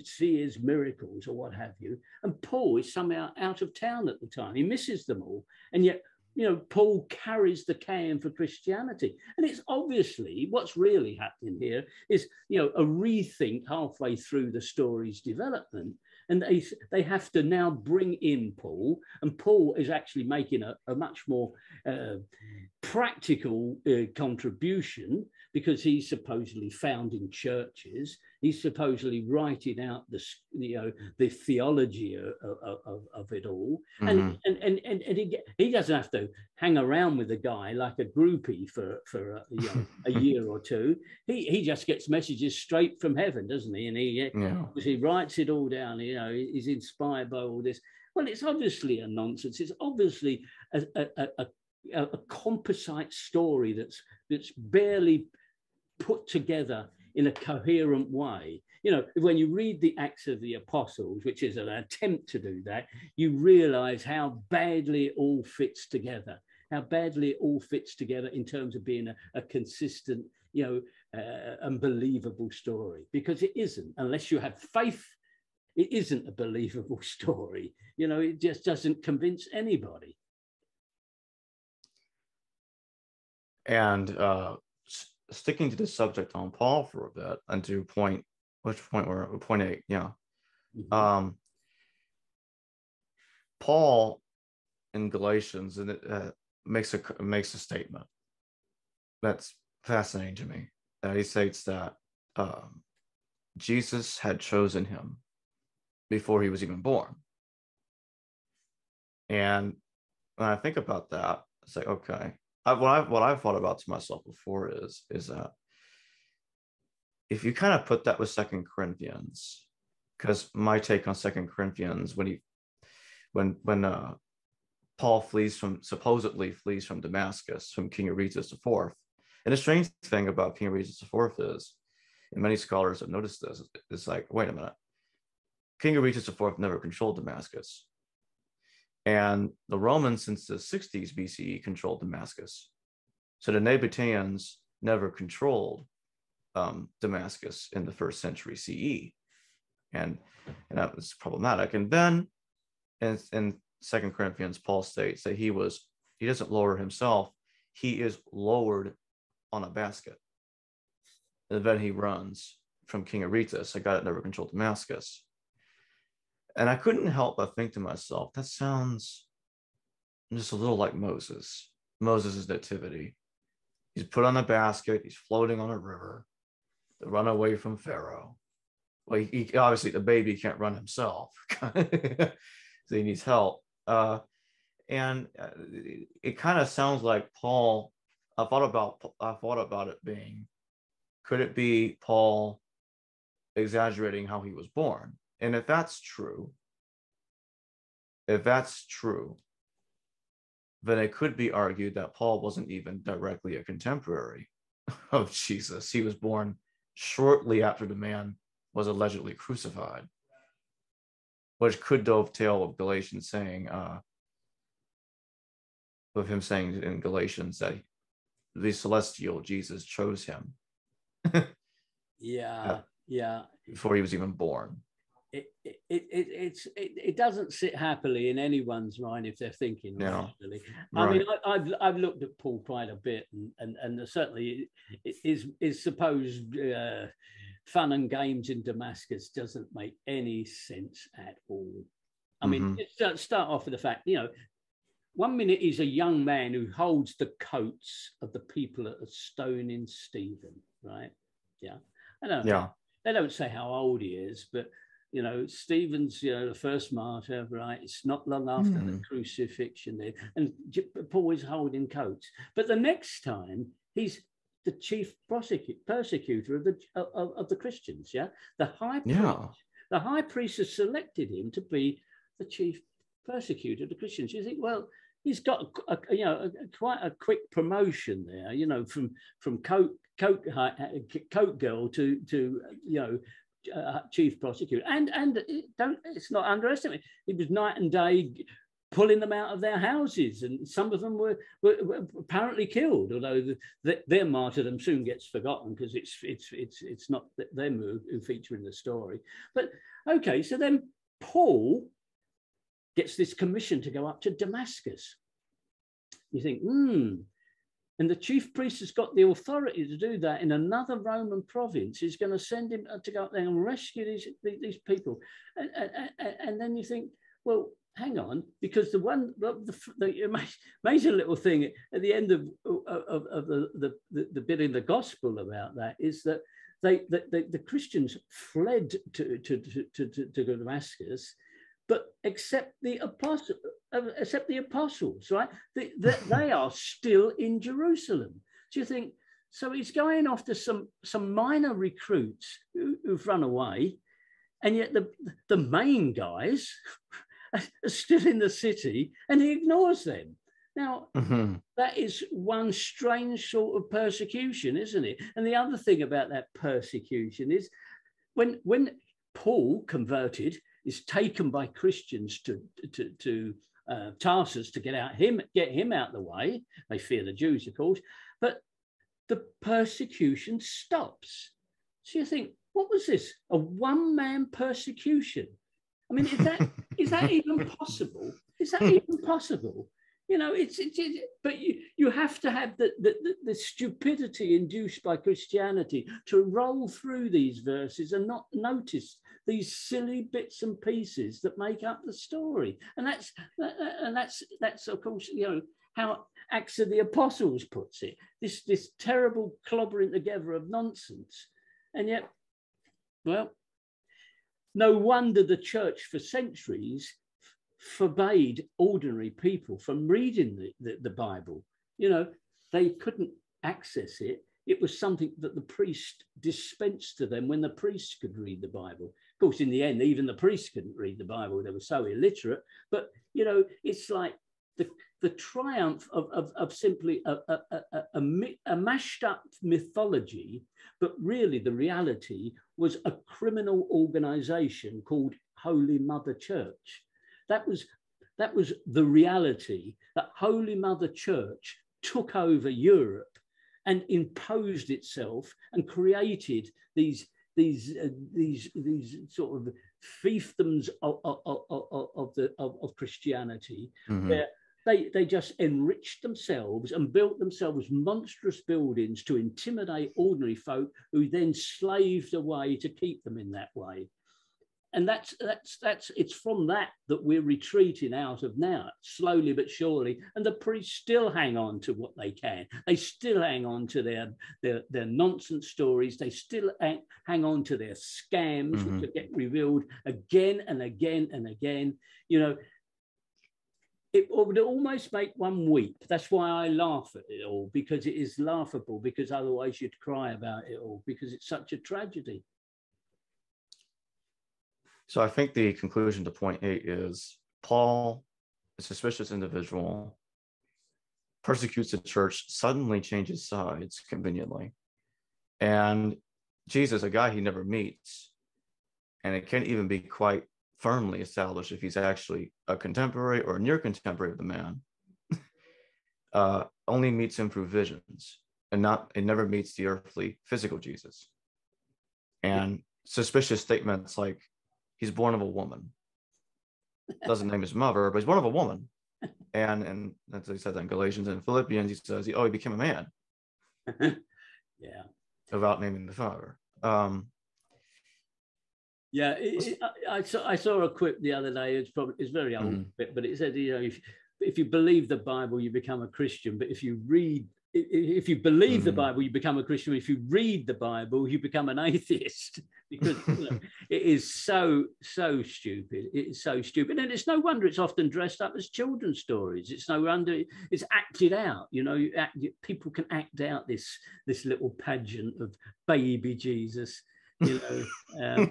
see his miracles or what have you. And Paul is somehow out of town at the time. He misses them all, and yet Paul carries the can for Christianity. And it's obviously what's really happening here is, a rethink halfway through the story's development. And they have to now bring in Paul. And Paul is actually making a much more practical contribution, because he's supposedly founding churches. He's supposedly writing out the theology of it all, and he doesn't have to hang around with the guy like a groupie for a year or two. He just gets messages straight from heaven, doesn't he? And he writes it all down. He's inspired by all this. Well, it's obviously a nonsense. It's obviously a composite story that's barely put together in a coherent way. When you read the Acts of the Apostles, which is an attempt to do that, you realize how badly it all fits together, in terms of being a consistent, and believable story, because it isn't. Unless you have faith, it isn't a believable story. It just doesn't convince anybody. And sticking to the subject on Paul for a bit, and to point 8, yeah. Mm-hmm. Paul in Galatians, and it makes a statement that's fascinating to me. That he states that Jesus had chosen him before he was even born. And when I think about that, it's like, okay. What I've thought about to myself before is that if you kind of put that with 2 Corinthians, because my take on 2 Corinthians, when Paul supposedly flees from Damascus, from King Aretas IV, and the strange thing about King Aretas IV is, and many scholars have noticed this, it's like, wait a minute, King Aretas IV never controlled Damascus. And the Romans, since the 60s BCE, controlled Damascus. So the Nabateans never controlled Damascus in the 1st century CE. And that was problematic. And then in 2 Corinthians, Paul states that he doesn't lower himself, he is lowered on a basket. And then he runs from King Aretas, a guy that never controlled Damascus. And I couldn't help but think to myself, that sounds just a little like Moses' nativity. He's put on a basket, he's floating on a river to run away from Pharaoh. Well, he obviously, the baby can't run himself, so he needs help. And it kind of sounds like Paul. I thought about it being, could it be Paul exaggerating how he was born? And if that's true, then it could be argued that Paul wasn't even directly a contemporary of Jesus. He was born shortly after the man was allegedly crucified, which could dovetail with Galatians saying, with him saying in Galatians that the celestial Jesus chose him. Yeah. Before he was even born. It doesn't sit happily in anyone's mind if they're thinking. No. Really. Right. I mean, I've looked at Paul quite a bit, and certainly is supposed fun and games in Damascus doesn't make any sense at all. I mean, start off with the fact, 1 minute he's a young man who holds the coats of the people that are stoning Stephen, right? Yeah, I know. Yeah. They don't say how old he is, but Stephen's, the first martyr, right? It's not long after the crucifixion there. And Paul is holding coats. But the next time, he's the chief persecutor of the Christians, yeah? The high priest has selected him to be the chief persecutor of the Christians. You think, well, he's got quite a quick promotion there, from coat coat girl to chief prosecutor, and it's not underestimated. It was night and day, pulling them out of their houses, and some of them were apparently killed. Although their martyrdom soon gets forgotten because it's not them who feature in the story. But okay, so then Paul gets this commission to go up to Damascus. You think, and the chief priest has got the authority to do that in another Roman province. He's going to send him to go up there and rescue these people. And then you think, well, hang on, because the amazing little thing at the end of the bit in the gospel about that is that the Christians fled to Damascus, but except the apostles, right? They are still in Jerusalem. So you think, so he's going after some minor recruits who've run away, and yet the main guys are still in the city, and he ignores them. Now, that is one strange sort of persecution, isn't it? And the other thing about that persecution is when Paul converted, is taken by Christians to Tarsus to get him out the way. They fear the Jews, of course, but the persecution stops. So you think, what was this? A one-man persecution? I mean, is that even possible? Is that even possible? You know, but you have to have the stupidity induced by Christianity to roll through these verses and not notice these silly bits and pieces that make up the story. And that's of course, you know, how Acts of the Apostles puts it. This terrible clobbering together of nonsense. And yet, well, no wonder the church for centuries forbade ordinary people from reading the Bible. You know, they couldn't access it. It was something that the priest dispensed to them when the priests could read the Bible. Of course, in the end, even the priests couldn't read the Bible. They were so illiterate. But, you know, it's like the triumph of simply a mashed up mythology, but really the reality was a criminal organization called Holy Mother Church. That was the reality, that Holy Mother Church took over Europe and imposed itself and created these sort of fiefdoms of Christianity, where they just enriched themselves and built themselves monstrous buildings to intimidate ordinary folk, who then slaved away to keep them in that way. And it's from that we're retreating out of now, slowly but surely. And the priests still hang on to what they can. They still hang on to their nonsense stories. They still hang on to their scams, which get revealed again and again and again. You know, it would almost make one weep. That's why I laugh at it all, because it is laughable, because otherwise you'd cry about it all, because it's such a tragedy. So I think the conclusion to point 8 is Paul, a suspicious individual, persecutes the church, suddenly changes sides conveniently. And Jesus, a guy he never meets, and it can't even be quite firmly established if he's actually a contemporary or near contemporary of the man, only meets him through visions, and never meets the earthly physical Jesus. And suspicious statements like, he's born of a woman. Doesn't name his mother, but he's born of a woman. And as he said in Galatians and Philippians, he says, he became a man. Yeah. Without naming the father. Yeah, I saw a quip the other day. It's very old, but it said, you know, if you believe the Bible, you become a Christian. But if you believe the Bible, you become a Christian. If you read the Bible, you become an atheist, because you know, it is so stupid. It is so stupid, and it's no wonder it's often dressed up as children's stories. It's no wonder it's acted out. You know, people can act out this little pageant of baby Jesus. You know,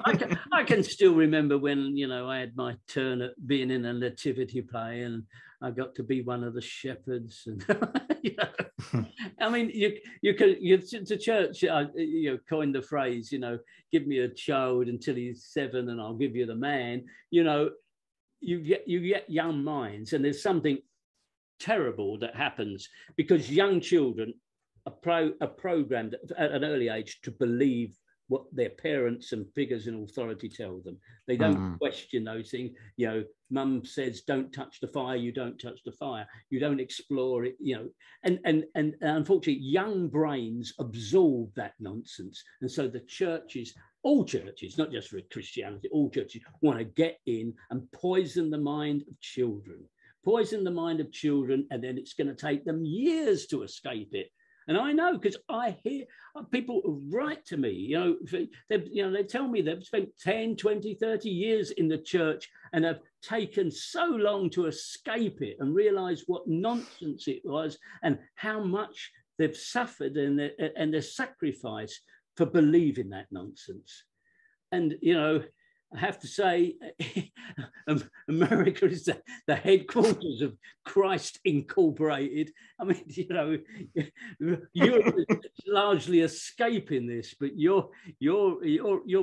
I can still remember when, you know, I had my turn at being in a nativity play, and I got to be one of the shepherds. And you know, I mean, the church, you know, coined the phrase, you know, give me a child until he's 7, and I'll give you the man. You know, you get young minds, and there's something terrible that happens because young children are programmed at an early age to believe what their parents and figures in authority tell them. They don't question those things. You know, mum says, don't touch the fire, you don't touch the fire. You don't explore it, you know. And unfortunately, young brains absorb that nonsense. And so the churches, all churches, not just for Christianity, all churches want to get in and poison the mind of children. Poison the mind of children, and then it's going to take them years to escape it. And I know, because I hear people write to me, you know, they tell me they've spent 10, 20, 30 years in the church and have taken so long to escape it and realize what nonsense it was and how much they've suffered and their sacrifice for believing that nonsense. And, you know, I have to say, America is the headquarters of Christ Incorporated. I mean, you know, Europe is largely escaping this, but your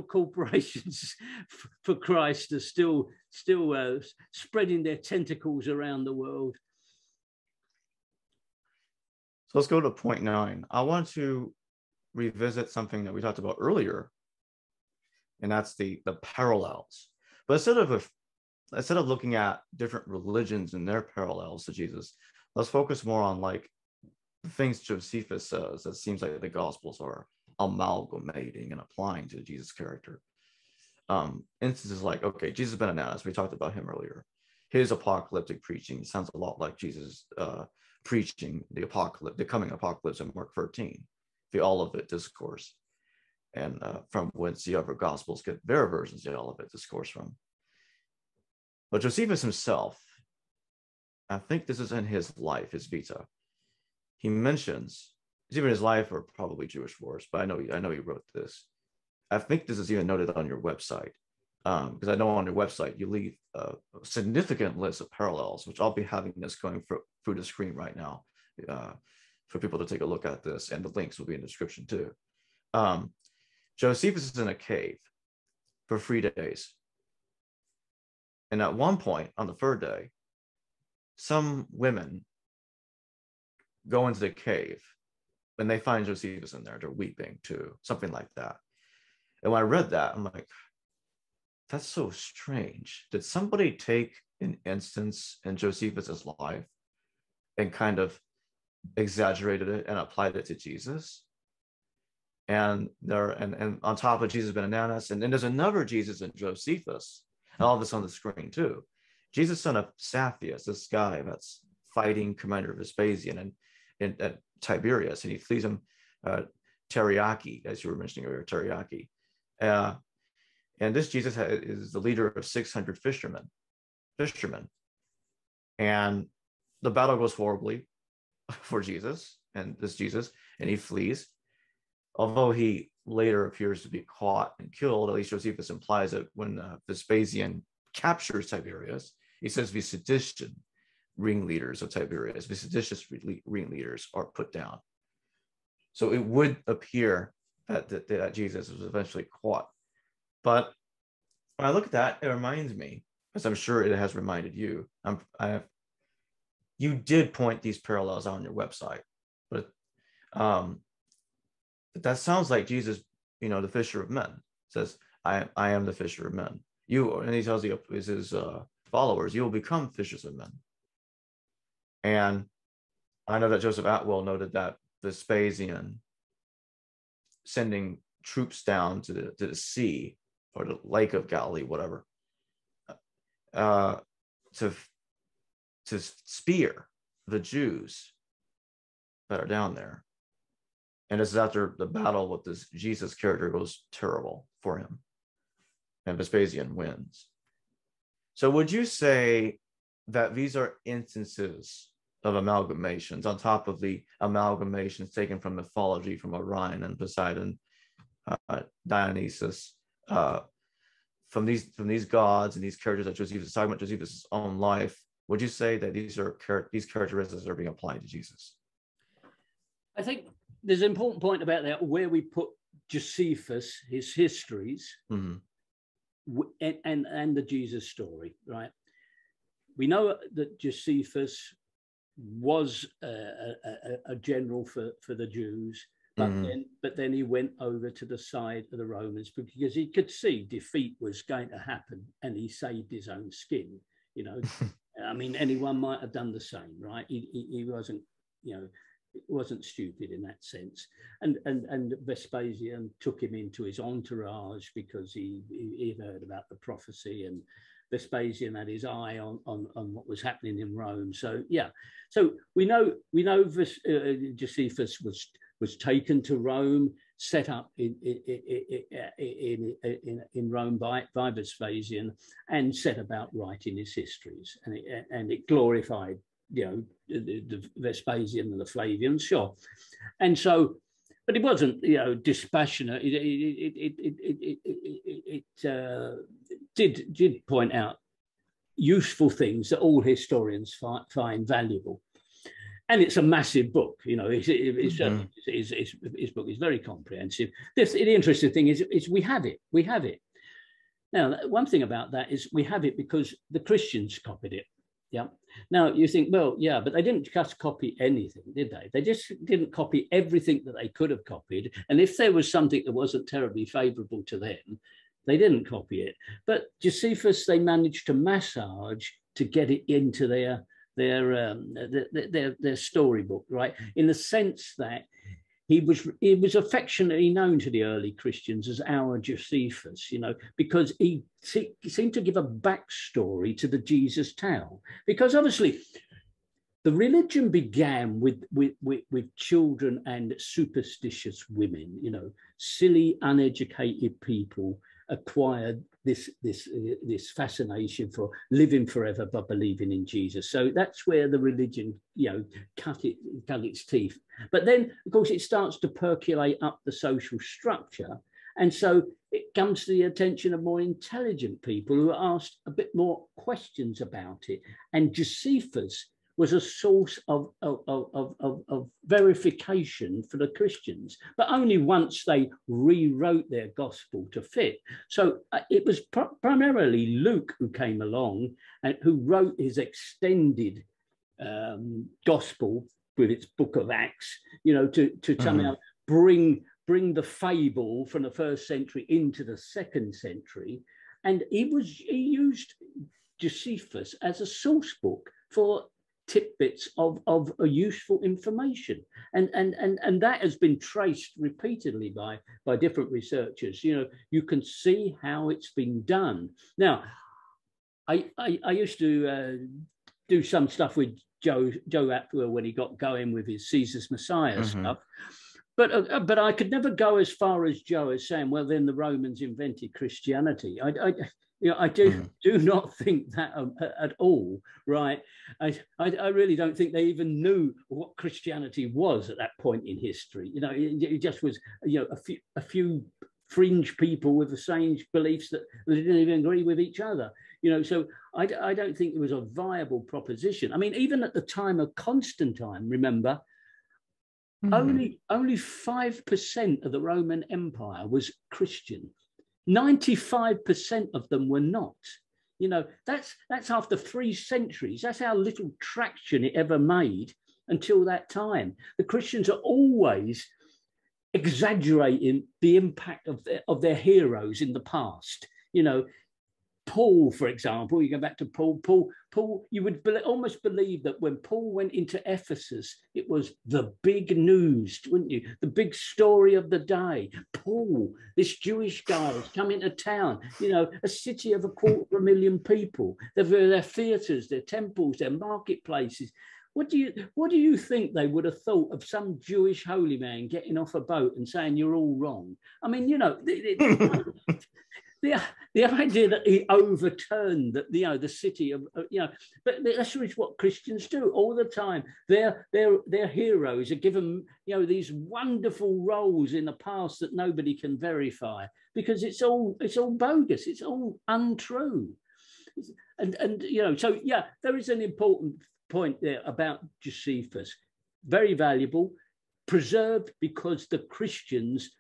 corporations for Christ are still spreading their tentacles around the world. So let's go to point 9. I want to revisit something that we talked about earlier, and that's the parallels. But instead of looking at different religions and their parallels to Jesus, let's focus more on like the things Josephus says that seems like the Gospels are amalgamating and applying to Jesus' character. Instances like, okay, Jesus ben Ananias, we talked about him earlier. His apocalyptic preaching sounds a lot like Jesus preaching the coming apocalypse in Mark 13, the Olivet Discourse. And from whence the other Gospels get their versions of the Olivet Discourse from. But Josephus himself, I think this is in his life, his vita. He mentions, it's even his life or probably Jewish wars, but I know he wrote this. I think this is even noted on your website, because I know on your website you leave a significant list of parallels, which I'll be having this going through the screen right now for people to take a look at this, and the links will be in the description too. Josephus is in a cave for 3 days. And at one point on the 3rd day, some women go into the cave and they find Josephus in there. They're weeping too, something like that. And when I read that, I'm like, that's so strange. Did somebody take an instance in Josephus's life and kind of exaggerated it and applied it to Jesus? And on top of Jesus ben Ananias, and then there's another Jesus in Josephus, and all this on the screen too. Jesus, son of Saphias, this guy that's fighting Commander Vespasian and Tiberius, and he flees him teriyaki, as you were mentioning earlier, teriyaki. And this Jesus is the leader of 600 fishermen. And the battle goes horribly for Jesus, and he flees. Although he later appears to be caught and killed, at least Josephus implies that when Vespasian captures Tiberius, he says the seditious ringleaders of Tiberius, the seditious ringleaders are put down. So it would appear that Jesus was eventually caught. But when I look at that, it reminds me, as I'm sure it has reminded you, you did point these parallels on your website, but that sounds like Jesus, you know, the fisher of men, says, I am the fisher of men. And he tells his followers, you will become fishers of men. And I know that Joseph Atwell noted that Vespasian sending troops down to the sea or the Lake of Galilee, whatever, to spear the Jews that are down there. And this is after the battle with this Jesus character goes terrible for him. And Vespasian wins. So would you say that these are instances of amalgamations on top of the amalgamations taken from mythology, from Orion and Poseidon, Dionysus, from these gods and these characters that Josephus is talking about, Josephus' own life, would you say that these characteristics are being applied to Jesus? I think there's an important point about that, where we put Josephus, his histories, and the Jesus story, right? We know that Josephus was a general for the Jews, but then he went over to the side of the Romans because he could see defeat was going to happen, and he saved his own skin. You know, I mean, anyone might have done the same, right? He wasn't, you know, it wasn't stupid in that sense. And Vespasian took him into his entourage because he heard about the prophecy, and Vespasian had his eye on what was happening in Rome. So yeah, so we know Josephus was taken to Rome, set up in Rome by Vespasian, and set about writing his histories, and it glorified, you know, the Vespasian and the Flavians, sure. And so, but it wasn't, you know, dispassionate. It did point out useful things that all historians find valuable. And it's a massive book, you know. His book is very comprehensive. The interesting thing is we have it. We have it. Now, one thing about that is we have it because the Christians copied it. Yeah. Now you think, well, yeah, but they didn't just copy anything, did they? They just didn't copy everything that they could have copied. And if there was something that wasn't terribly favorable to them, they didn't copy it. But Josephus, they managed to massage to get it into their storybook, right? In the sense that he was affectionately known to the early Christians as our Josephus, you know, because he seemed to give a backstory to the Jesus tale. Because obviously, the religion began with children and superstitious women, you know, silly, uneducated people acquired this fascination for living forever by believing in Jesus. So that's where the religion, you know, cut its teeth. But then, of course, it starts to percolate up the social structure. And so it comes to the attention of more intelligent people who are asked a bit more questions about it. And Josephus was a source of verification for the Christians, but only once they rewrote their gospel to fit. So it was primarily Luke who came along and who wrote his extended gospel with its book of Acts, you know, to somehow bring the fable from the first century into the second century. And he used Josephus as a source book for tidbits of useful information, and that has been traced repeatedly by different researchers. You know, you can see how it's been done. Now, I used to do some stuff with Joe Atwell when he got going with his Caesar's Messiah stuff, but I could never go as far as Joe as saying, well, then the Romans invented Christianity. I do not think that at all, right? I really don't think they even knew what Christianity was at that point in history. You know, it just was, you know, a few fringe people with the same beliefs that they didn't even agree with each other. You know, so I don't think it was a viable proposition. I mean, even at the time of Constantine, remember, only 5% of the Roman Empire was Christian. 95% of them were not. You know, that's after 3 centuries. That's how little traction it ever made until that time. The Christians are always exaggerating the impact of their heroes in the past. You know, Paul, for example, you go back to Paul, you would almost believe that when Paul went into Ephesus, it was the big news, wouldn't you? The big story of the day. Paul, this Jewish guy, has come into town, you know, a city of 250,000 people. Their theatres, their temples, their marketplaces. What do you think they would have thought of some Jewish holy man getting off a boat and saying you're all wrong? I mean, you know, the idea that he overturned the city of but that's what Christians do all the time. Their heroes are given these wonderful roles in the past that nobody can verify because it's all bogus, it's all untrue, and so there is an important point there about Josephus, very valuable, preserved because the Christians,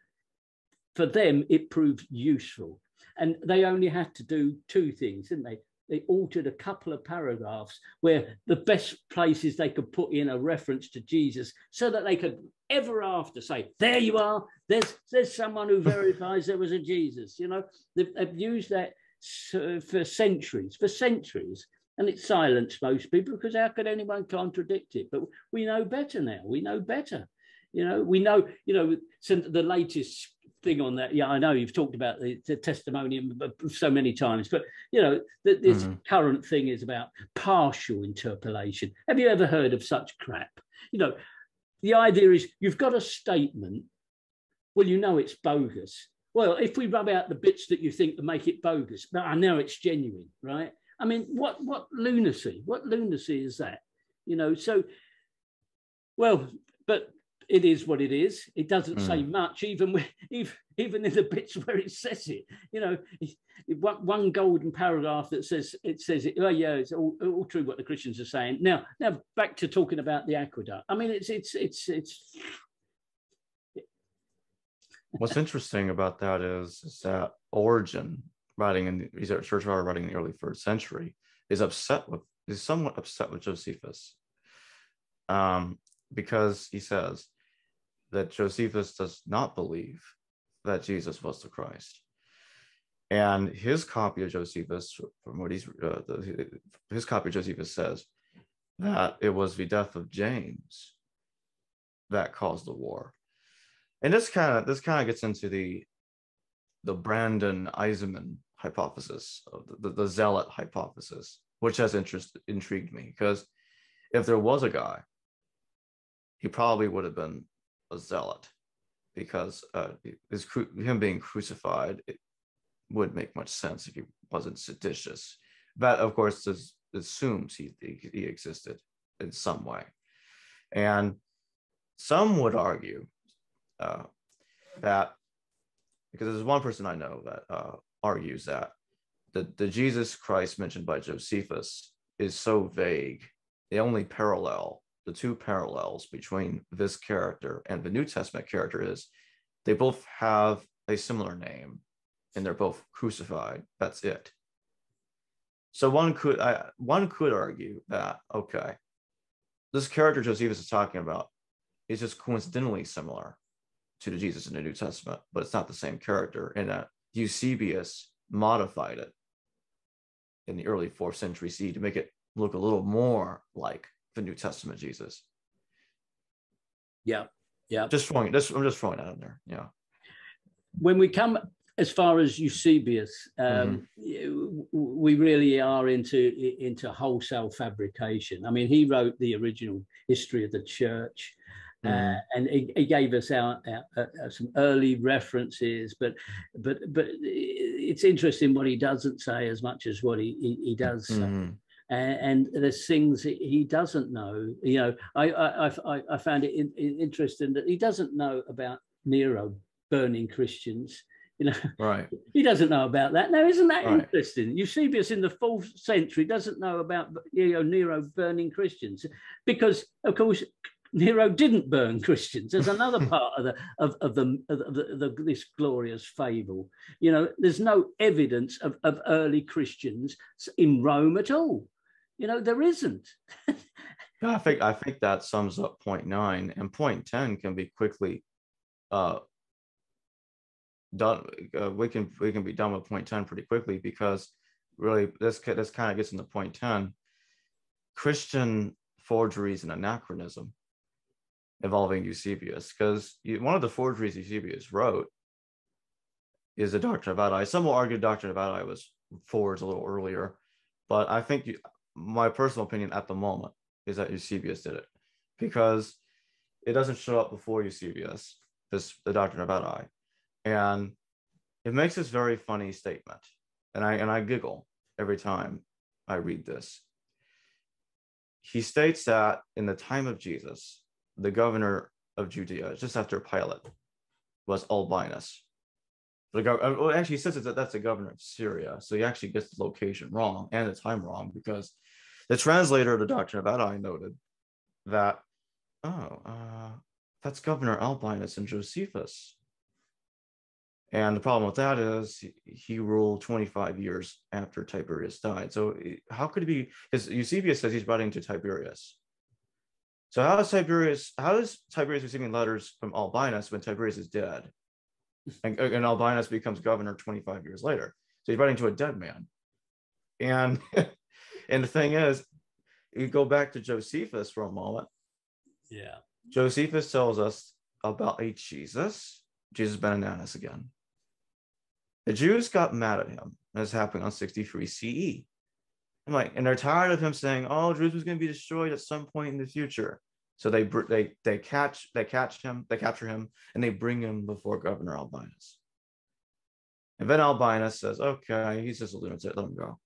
for them, it proved useful. And they only had to do two things, didn't they? They altered a couple of paragraphs where the best places they could put in a reference to Jesus so that they could ever after say, there you are, there's someone who verifies there was a Jesus. They've used that for centuries. And it silenced most people because how could anyone contradict it? But we know better now. We know better. We know, so the latest thing on that. Yeah, I know you've talked about the testimonium so many times, but this current thing is about partial interpolation. Have you ever heard of such crap? The idea is you've got a statement. Well, it's bogus. Well, if we rub out the bits that you think to make it bogus, but I know it's genuine, right? I mean, what lunacy? What lunacy is that? So, well, but it is what it is. It doesn't say much, even in the bits where it says it. One golden paragraph that says it. Oh yeah, it's all true what the Christians are saying. Now back to talking about the aqueduct. I mean, it's. What's interesting about that is that Origen, he's a church father writing in the early 1st century, is somewhat upset with Josephus, because he says that Josephus does not believe that Jesus was the Christ, and his copy of Josephus, from what his copy of Josephus says that it was the death of James that caused the war, and this kind of gets into the Brandon Eisenman hypothesis, of the zealot hypothesis, which has intrigued me, because if there was a guy, he probably would have been a zealot, because him being crucified, it wouldn't make much sense if he wasn't seditious. That, of course, assumes he existed in some way. And some would argue that, because there's one person I know that argues that the Jesus Christ mentioned by Josephus is so vague, the two parallels between this character and the New Testament character is they both have a similar name and they're both crucified. That's it. So one could argue that, okay, this character Josephus is talking about is just coincidentally similar to the Jesus in the New Testament, but it's not the same character, and that Eusebius modified it in the early 4th century CE to make it look a little more like the New Testament Jesus. Yeah. I'm just throwing that in there. Yeah. When we come as far as Eusebius, we really are into wholesale fabrication. I mean, he wrote the original history of the church, and he gave us out some early references, but it's interesting what he doesn't say as much as what he does say. And there's things he doesn't know. I found it interesting that he doesn't know about Nero burning Christians. Right. He doesn't know about that. Now, isn't that interesting? Eusebius in the 4th century doesn't know about Nero burning Christians, because, of course, Nero didn't burn Christians. There's another part of this glorious fable. There's no evidence of early Christians in Rome at all. There isn't. I think that sums up point 9, and point 10 can be quickly done. We can be done with point 10 pretty quickly, because really this kind of gets into point 10, Christian forgeries and anachronism involving Eusebius, because one of the forgeries Eusebius wrote is the Doctrine of Addai. Some will argue Doctrine of Addai was forged a little earlier, but I think my personal opinion at the moment is that Eusebius did it, because it doesn't show up before Eusebius, the Doctrine of Addai. And it makes this very funny statement, and I giggle every time I read this. He states that in the time of Jesus, the governor of Judea, just after Pilate, was Albinus. Well, actually, he says that that's the governor of Syria, so he actually gets the location wrong and the time wrong, because the translator of the Doctrine of Adai noted that, that's Governor Albinus and Josephus. And the problem with that is he ruled 25 years after Tiberius died. So how could it be? Because Eusebius says he's writing to Tiberius. So how is Tiberius receiving letters from Albinus when Tiberius is dead? And Albinus becomes governor 25 years later. So he's writing to a dead man. And, and the thing is, you go back to Josephus for a moment. Yeah. Josephus tells us about a Jesus Ben-Ananus again. The Jews got mad at him. That's happening on 63 CE. And they're tired of him saying, "Oh, Jerusalem's going to be destroyed at some point in the future." So they capture him, and they bring him before Governor Albinus. And then Albinus says, "Okay, he's just a lunatic. Let him go."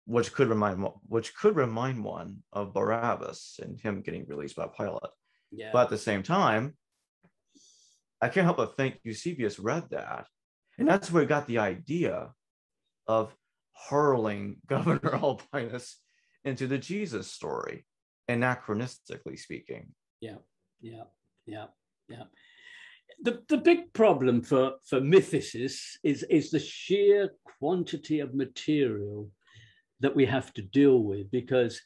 Which could remind one of Barabbas and him getting released by Pilate. Yeah. But at the same time, I can't help but think Eusebius read that, and that's where he got the idea of hurling Governor Albinus into the Jesus story, anachronistically speaking. Yeah. The big problem for mythicists is the sheer quantity of material that we have to deal with, because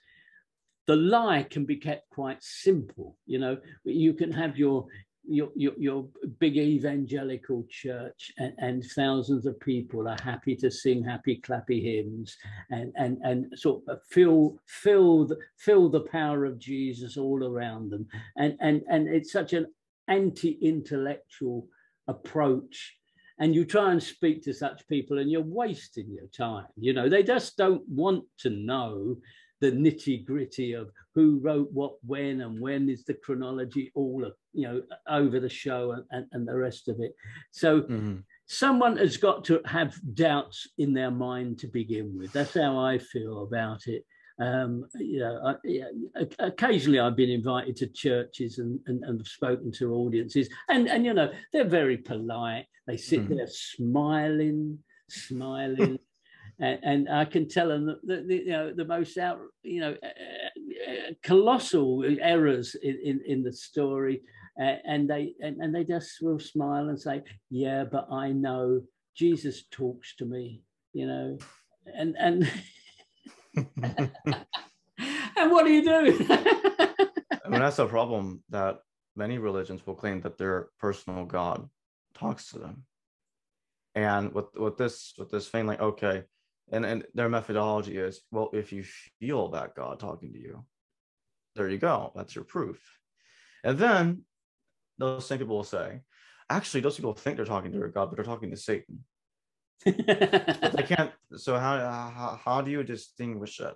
the lie can be kept quite simple. You can have your big evangelical church, and thousands of people are happy to sing happy clappy hymns and sort of feel the power of Jesus all around them, and it's such an anti-intellectual approach. And you try and speak to such people and you're wasting your time. They just don't want to know the nitty gritty of who wrote what when, and when is the chronology all over the show and the rest of it. So someone has got to have doubts in their mind to begin with. That's how I feel about it. Occasionally I've been invited to churches and spoken to audiences, and they're very polite. They sit there smiling, and I can tell them that the most colossal errors in the story, and they just will smile and say, "Yeah, but I know Jesus talks to me," and and what do you do? That's a problem, that many religions will claim that their personal God talks to them. And with this thing, like, okay, and their methodology is, well, if you feel that God talking to you, there you go, that's your proof. And then those same people will say, actually, those people think they're talking to their God, but they're talking to Satan. But they can't. So how do you distinguish it?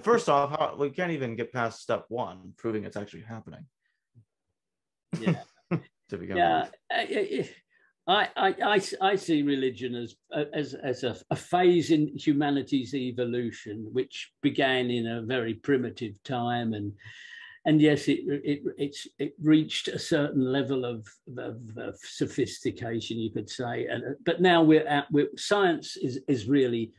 First off, we can't even get past step one, proving it's actually happening. Yeah. To begin with. I see religion as a phase in humanity's evolution, which began in a very primitive time, and yes, it reached a certain level of sophistication, you could say, but now science is really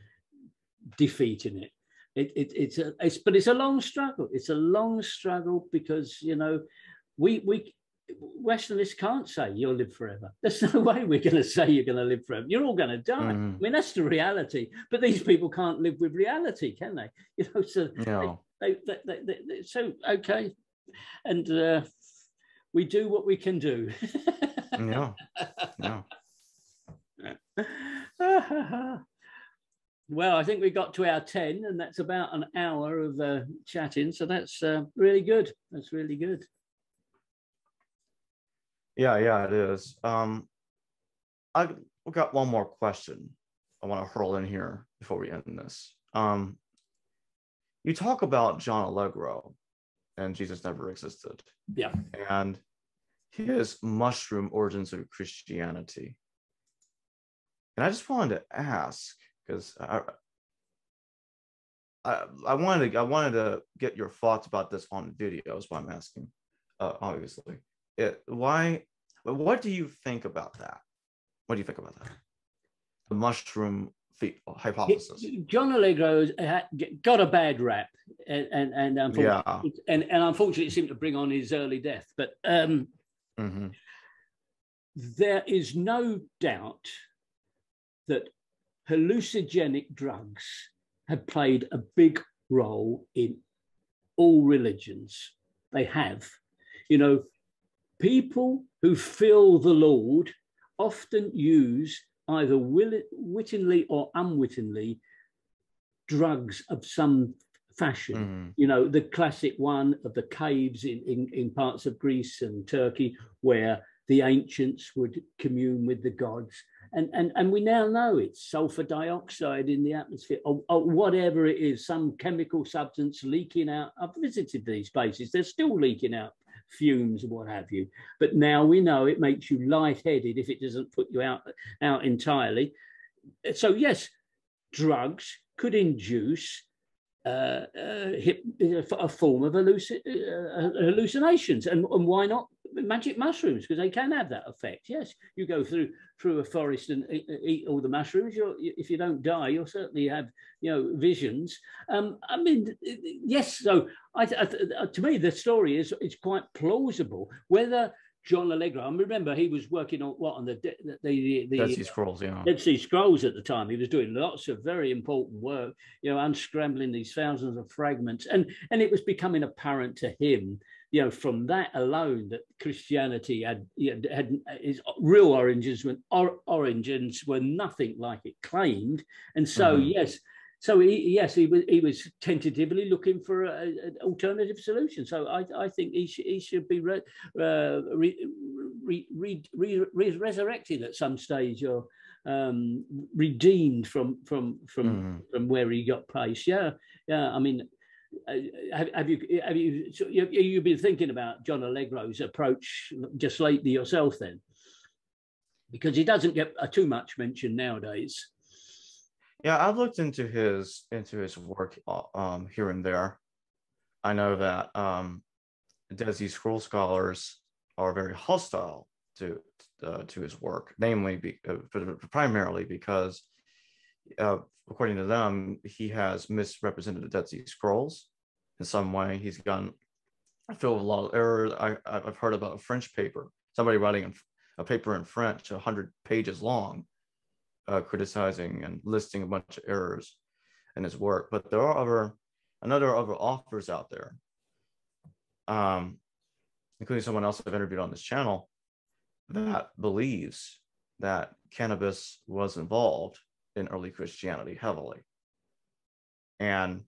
defeating it. But it's a long struggle. It's a long struggle because we Westerners can't say you'll live forever. There's no way we're going to say you're going to live forever. You're all going to die. I mean, that's the reality. But these people can't live with reality, can they? So No. So okay, and we do what we can do. Yeah. Well, I think we got to our 10, and that's about an hour of chatting. So that's really good. That's really good. Yeah, it is. I've got one more question I want to hurl in here before we end this. You talk about John Allegro and Jesus never existed. Yeah. And his mushroom origins of Christianity. And I just wanted to ask, because I wanted to get your thoughts about this on video, is why I'm asking. Obviously, what do you think about that? What do you think about that? The mushroom hypothesis. John Allegro got a bad rap, and unfortunately, it seemed to bring on his early death. But there is no doubt that hallucinogenic drugs have played a big role in all religions. They have. You know, people who feel the Lord often use, either wittingly or unwittingly, drugs of some fashion. You know, the classic one of the caves in parts of Greece and Turkey, where the ancients would commune with the gods. And we now know it's sulfur dioxide in the atmosphere, or whatever it is, some chemical substance leaking out. I've visited these places, they're still leaking out fumes and what have you. But now we know it makes you lightheaded if it doesn't put you out entirely. So yes, drugs could induce a form of hallucinations, and why not magic mushrooms, because they can have that effect. Yes, you go through a forest and eat all the mushrooms, if you don't die, you'll certainly have, you know, visions. I mean, yes. So to me, the story is quite plausible. Whether John Allegro, I remember he was working on the Dead Sea Scrolls, yeah. Dead Sea Scrolls at the time. He was doing lots of very important work, you know, unscrambling these thousands of fragments, and it was becoming apparent to him, you know, from that alone, that Christianity had its real origins were nothing like it claimed, and so yes. So he was tentatively looking for an alternative solution. So I think he should be resurrected at some stage, or redeemed from where he got placed. Yeah. I mean, have you been thinking about John Allegro's approach just lately yourself then? Because he doesn't get too much mention nowadays. Yeah, I've looked into his work here and there. I know that Dead Sea Scroll scholars are very hostile to his work, namely primarily because, according to them, he has misrepresented the Dead Sea Scrolls in some way. He's filled with a lot of errors. I've heard about a French paper, somebody writing a paper in French, 100 pages long, criticizing and listing a bunch of errors in his work. But there are other authors out there, including someone else I've interviewed on this channel, that believes that cannabis was involved in early Christianity heavily. And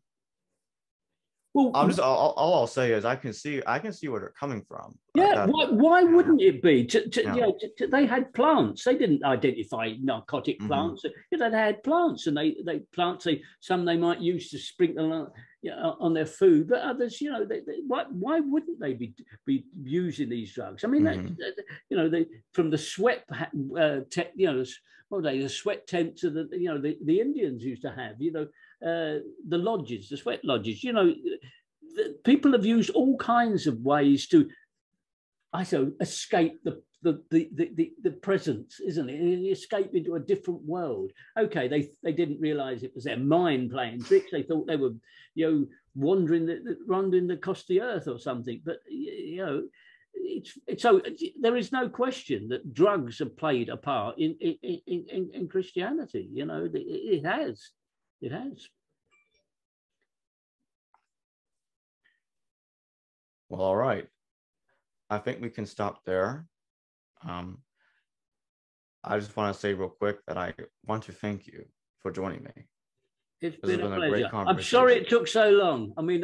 all I'll say is I can see where they're coming from. Yeah, why wouldn't it be? They had plants. They didn't identify narcotic plants. They had plants, and some they might use to sprinkle on their food, but others, why wouldn't they be using these drugs? I mean, from the sweat, the sweat tents of the Indians used to have, the lodges, the sweat lodges. People have used all kinds of ways to escape the presence, isn't it? Escape into a different world. Okay, they didn't realize it was their mind playing tricks. They thought they were, wandering the cost of the earth or something. But so there is no question that drugs have played a part in Christianity. It has. Well, all right. I think we can stop there. I just want to say real quick that I want to thank you for joining me. It's been a pleasure. I'm sorry it took so long. I mean,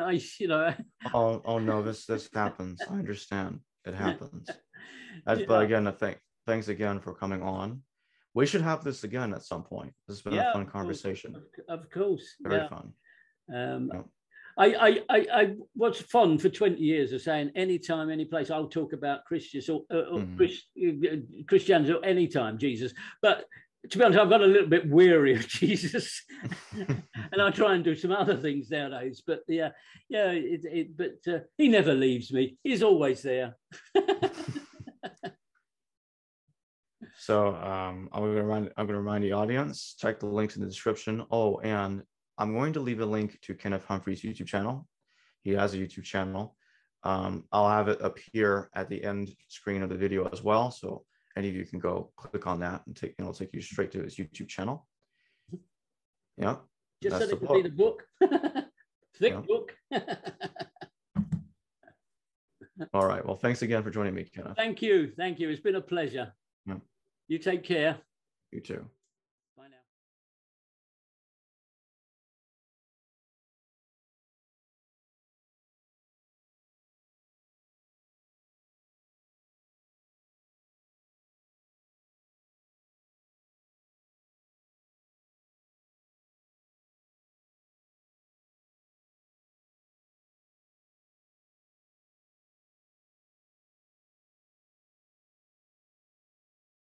Oh no, this happens. I understand. It happens. But again, thanks again for coming on. We should have this again at some point. This has been a fun conversation. Of course. Very fun. I was fond for 20 years of saying anytime, any place, I'll talk about Christians or Christians or anytime, Jesus. But to be honest, I've got a little bit weary of Jesus, and I try and do some other things nowadays. But but he never leaves me. He's always there. So I'm going to remind the audience, check the links in the description. Oh, and I'm going to leave a link to Kenneth Humphrey's YouTube channel. He has a YouTube channel. I'll have it up here at the end screen of the video as well. So any of you can go click on that and it'll take you straight to his YouTube channel. Yeah. Just so they can see the book. Thick book. All right. Well, thanks again for joining me, Kenneth. Thank you. Thank you. It's been a pleasure. Yeah. You take care. You too.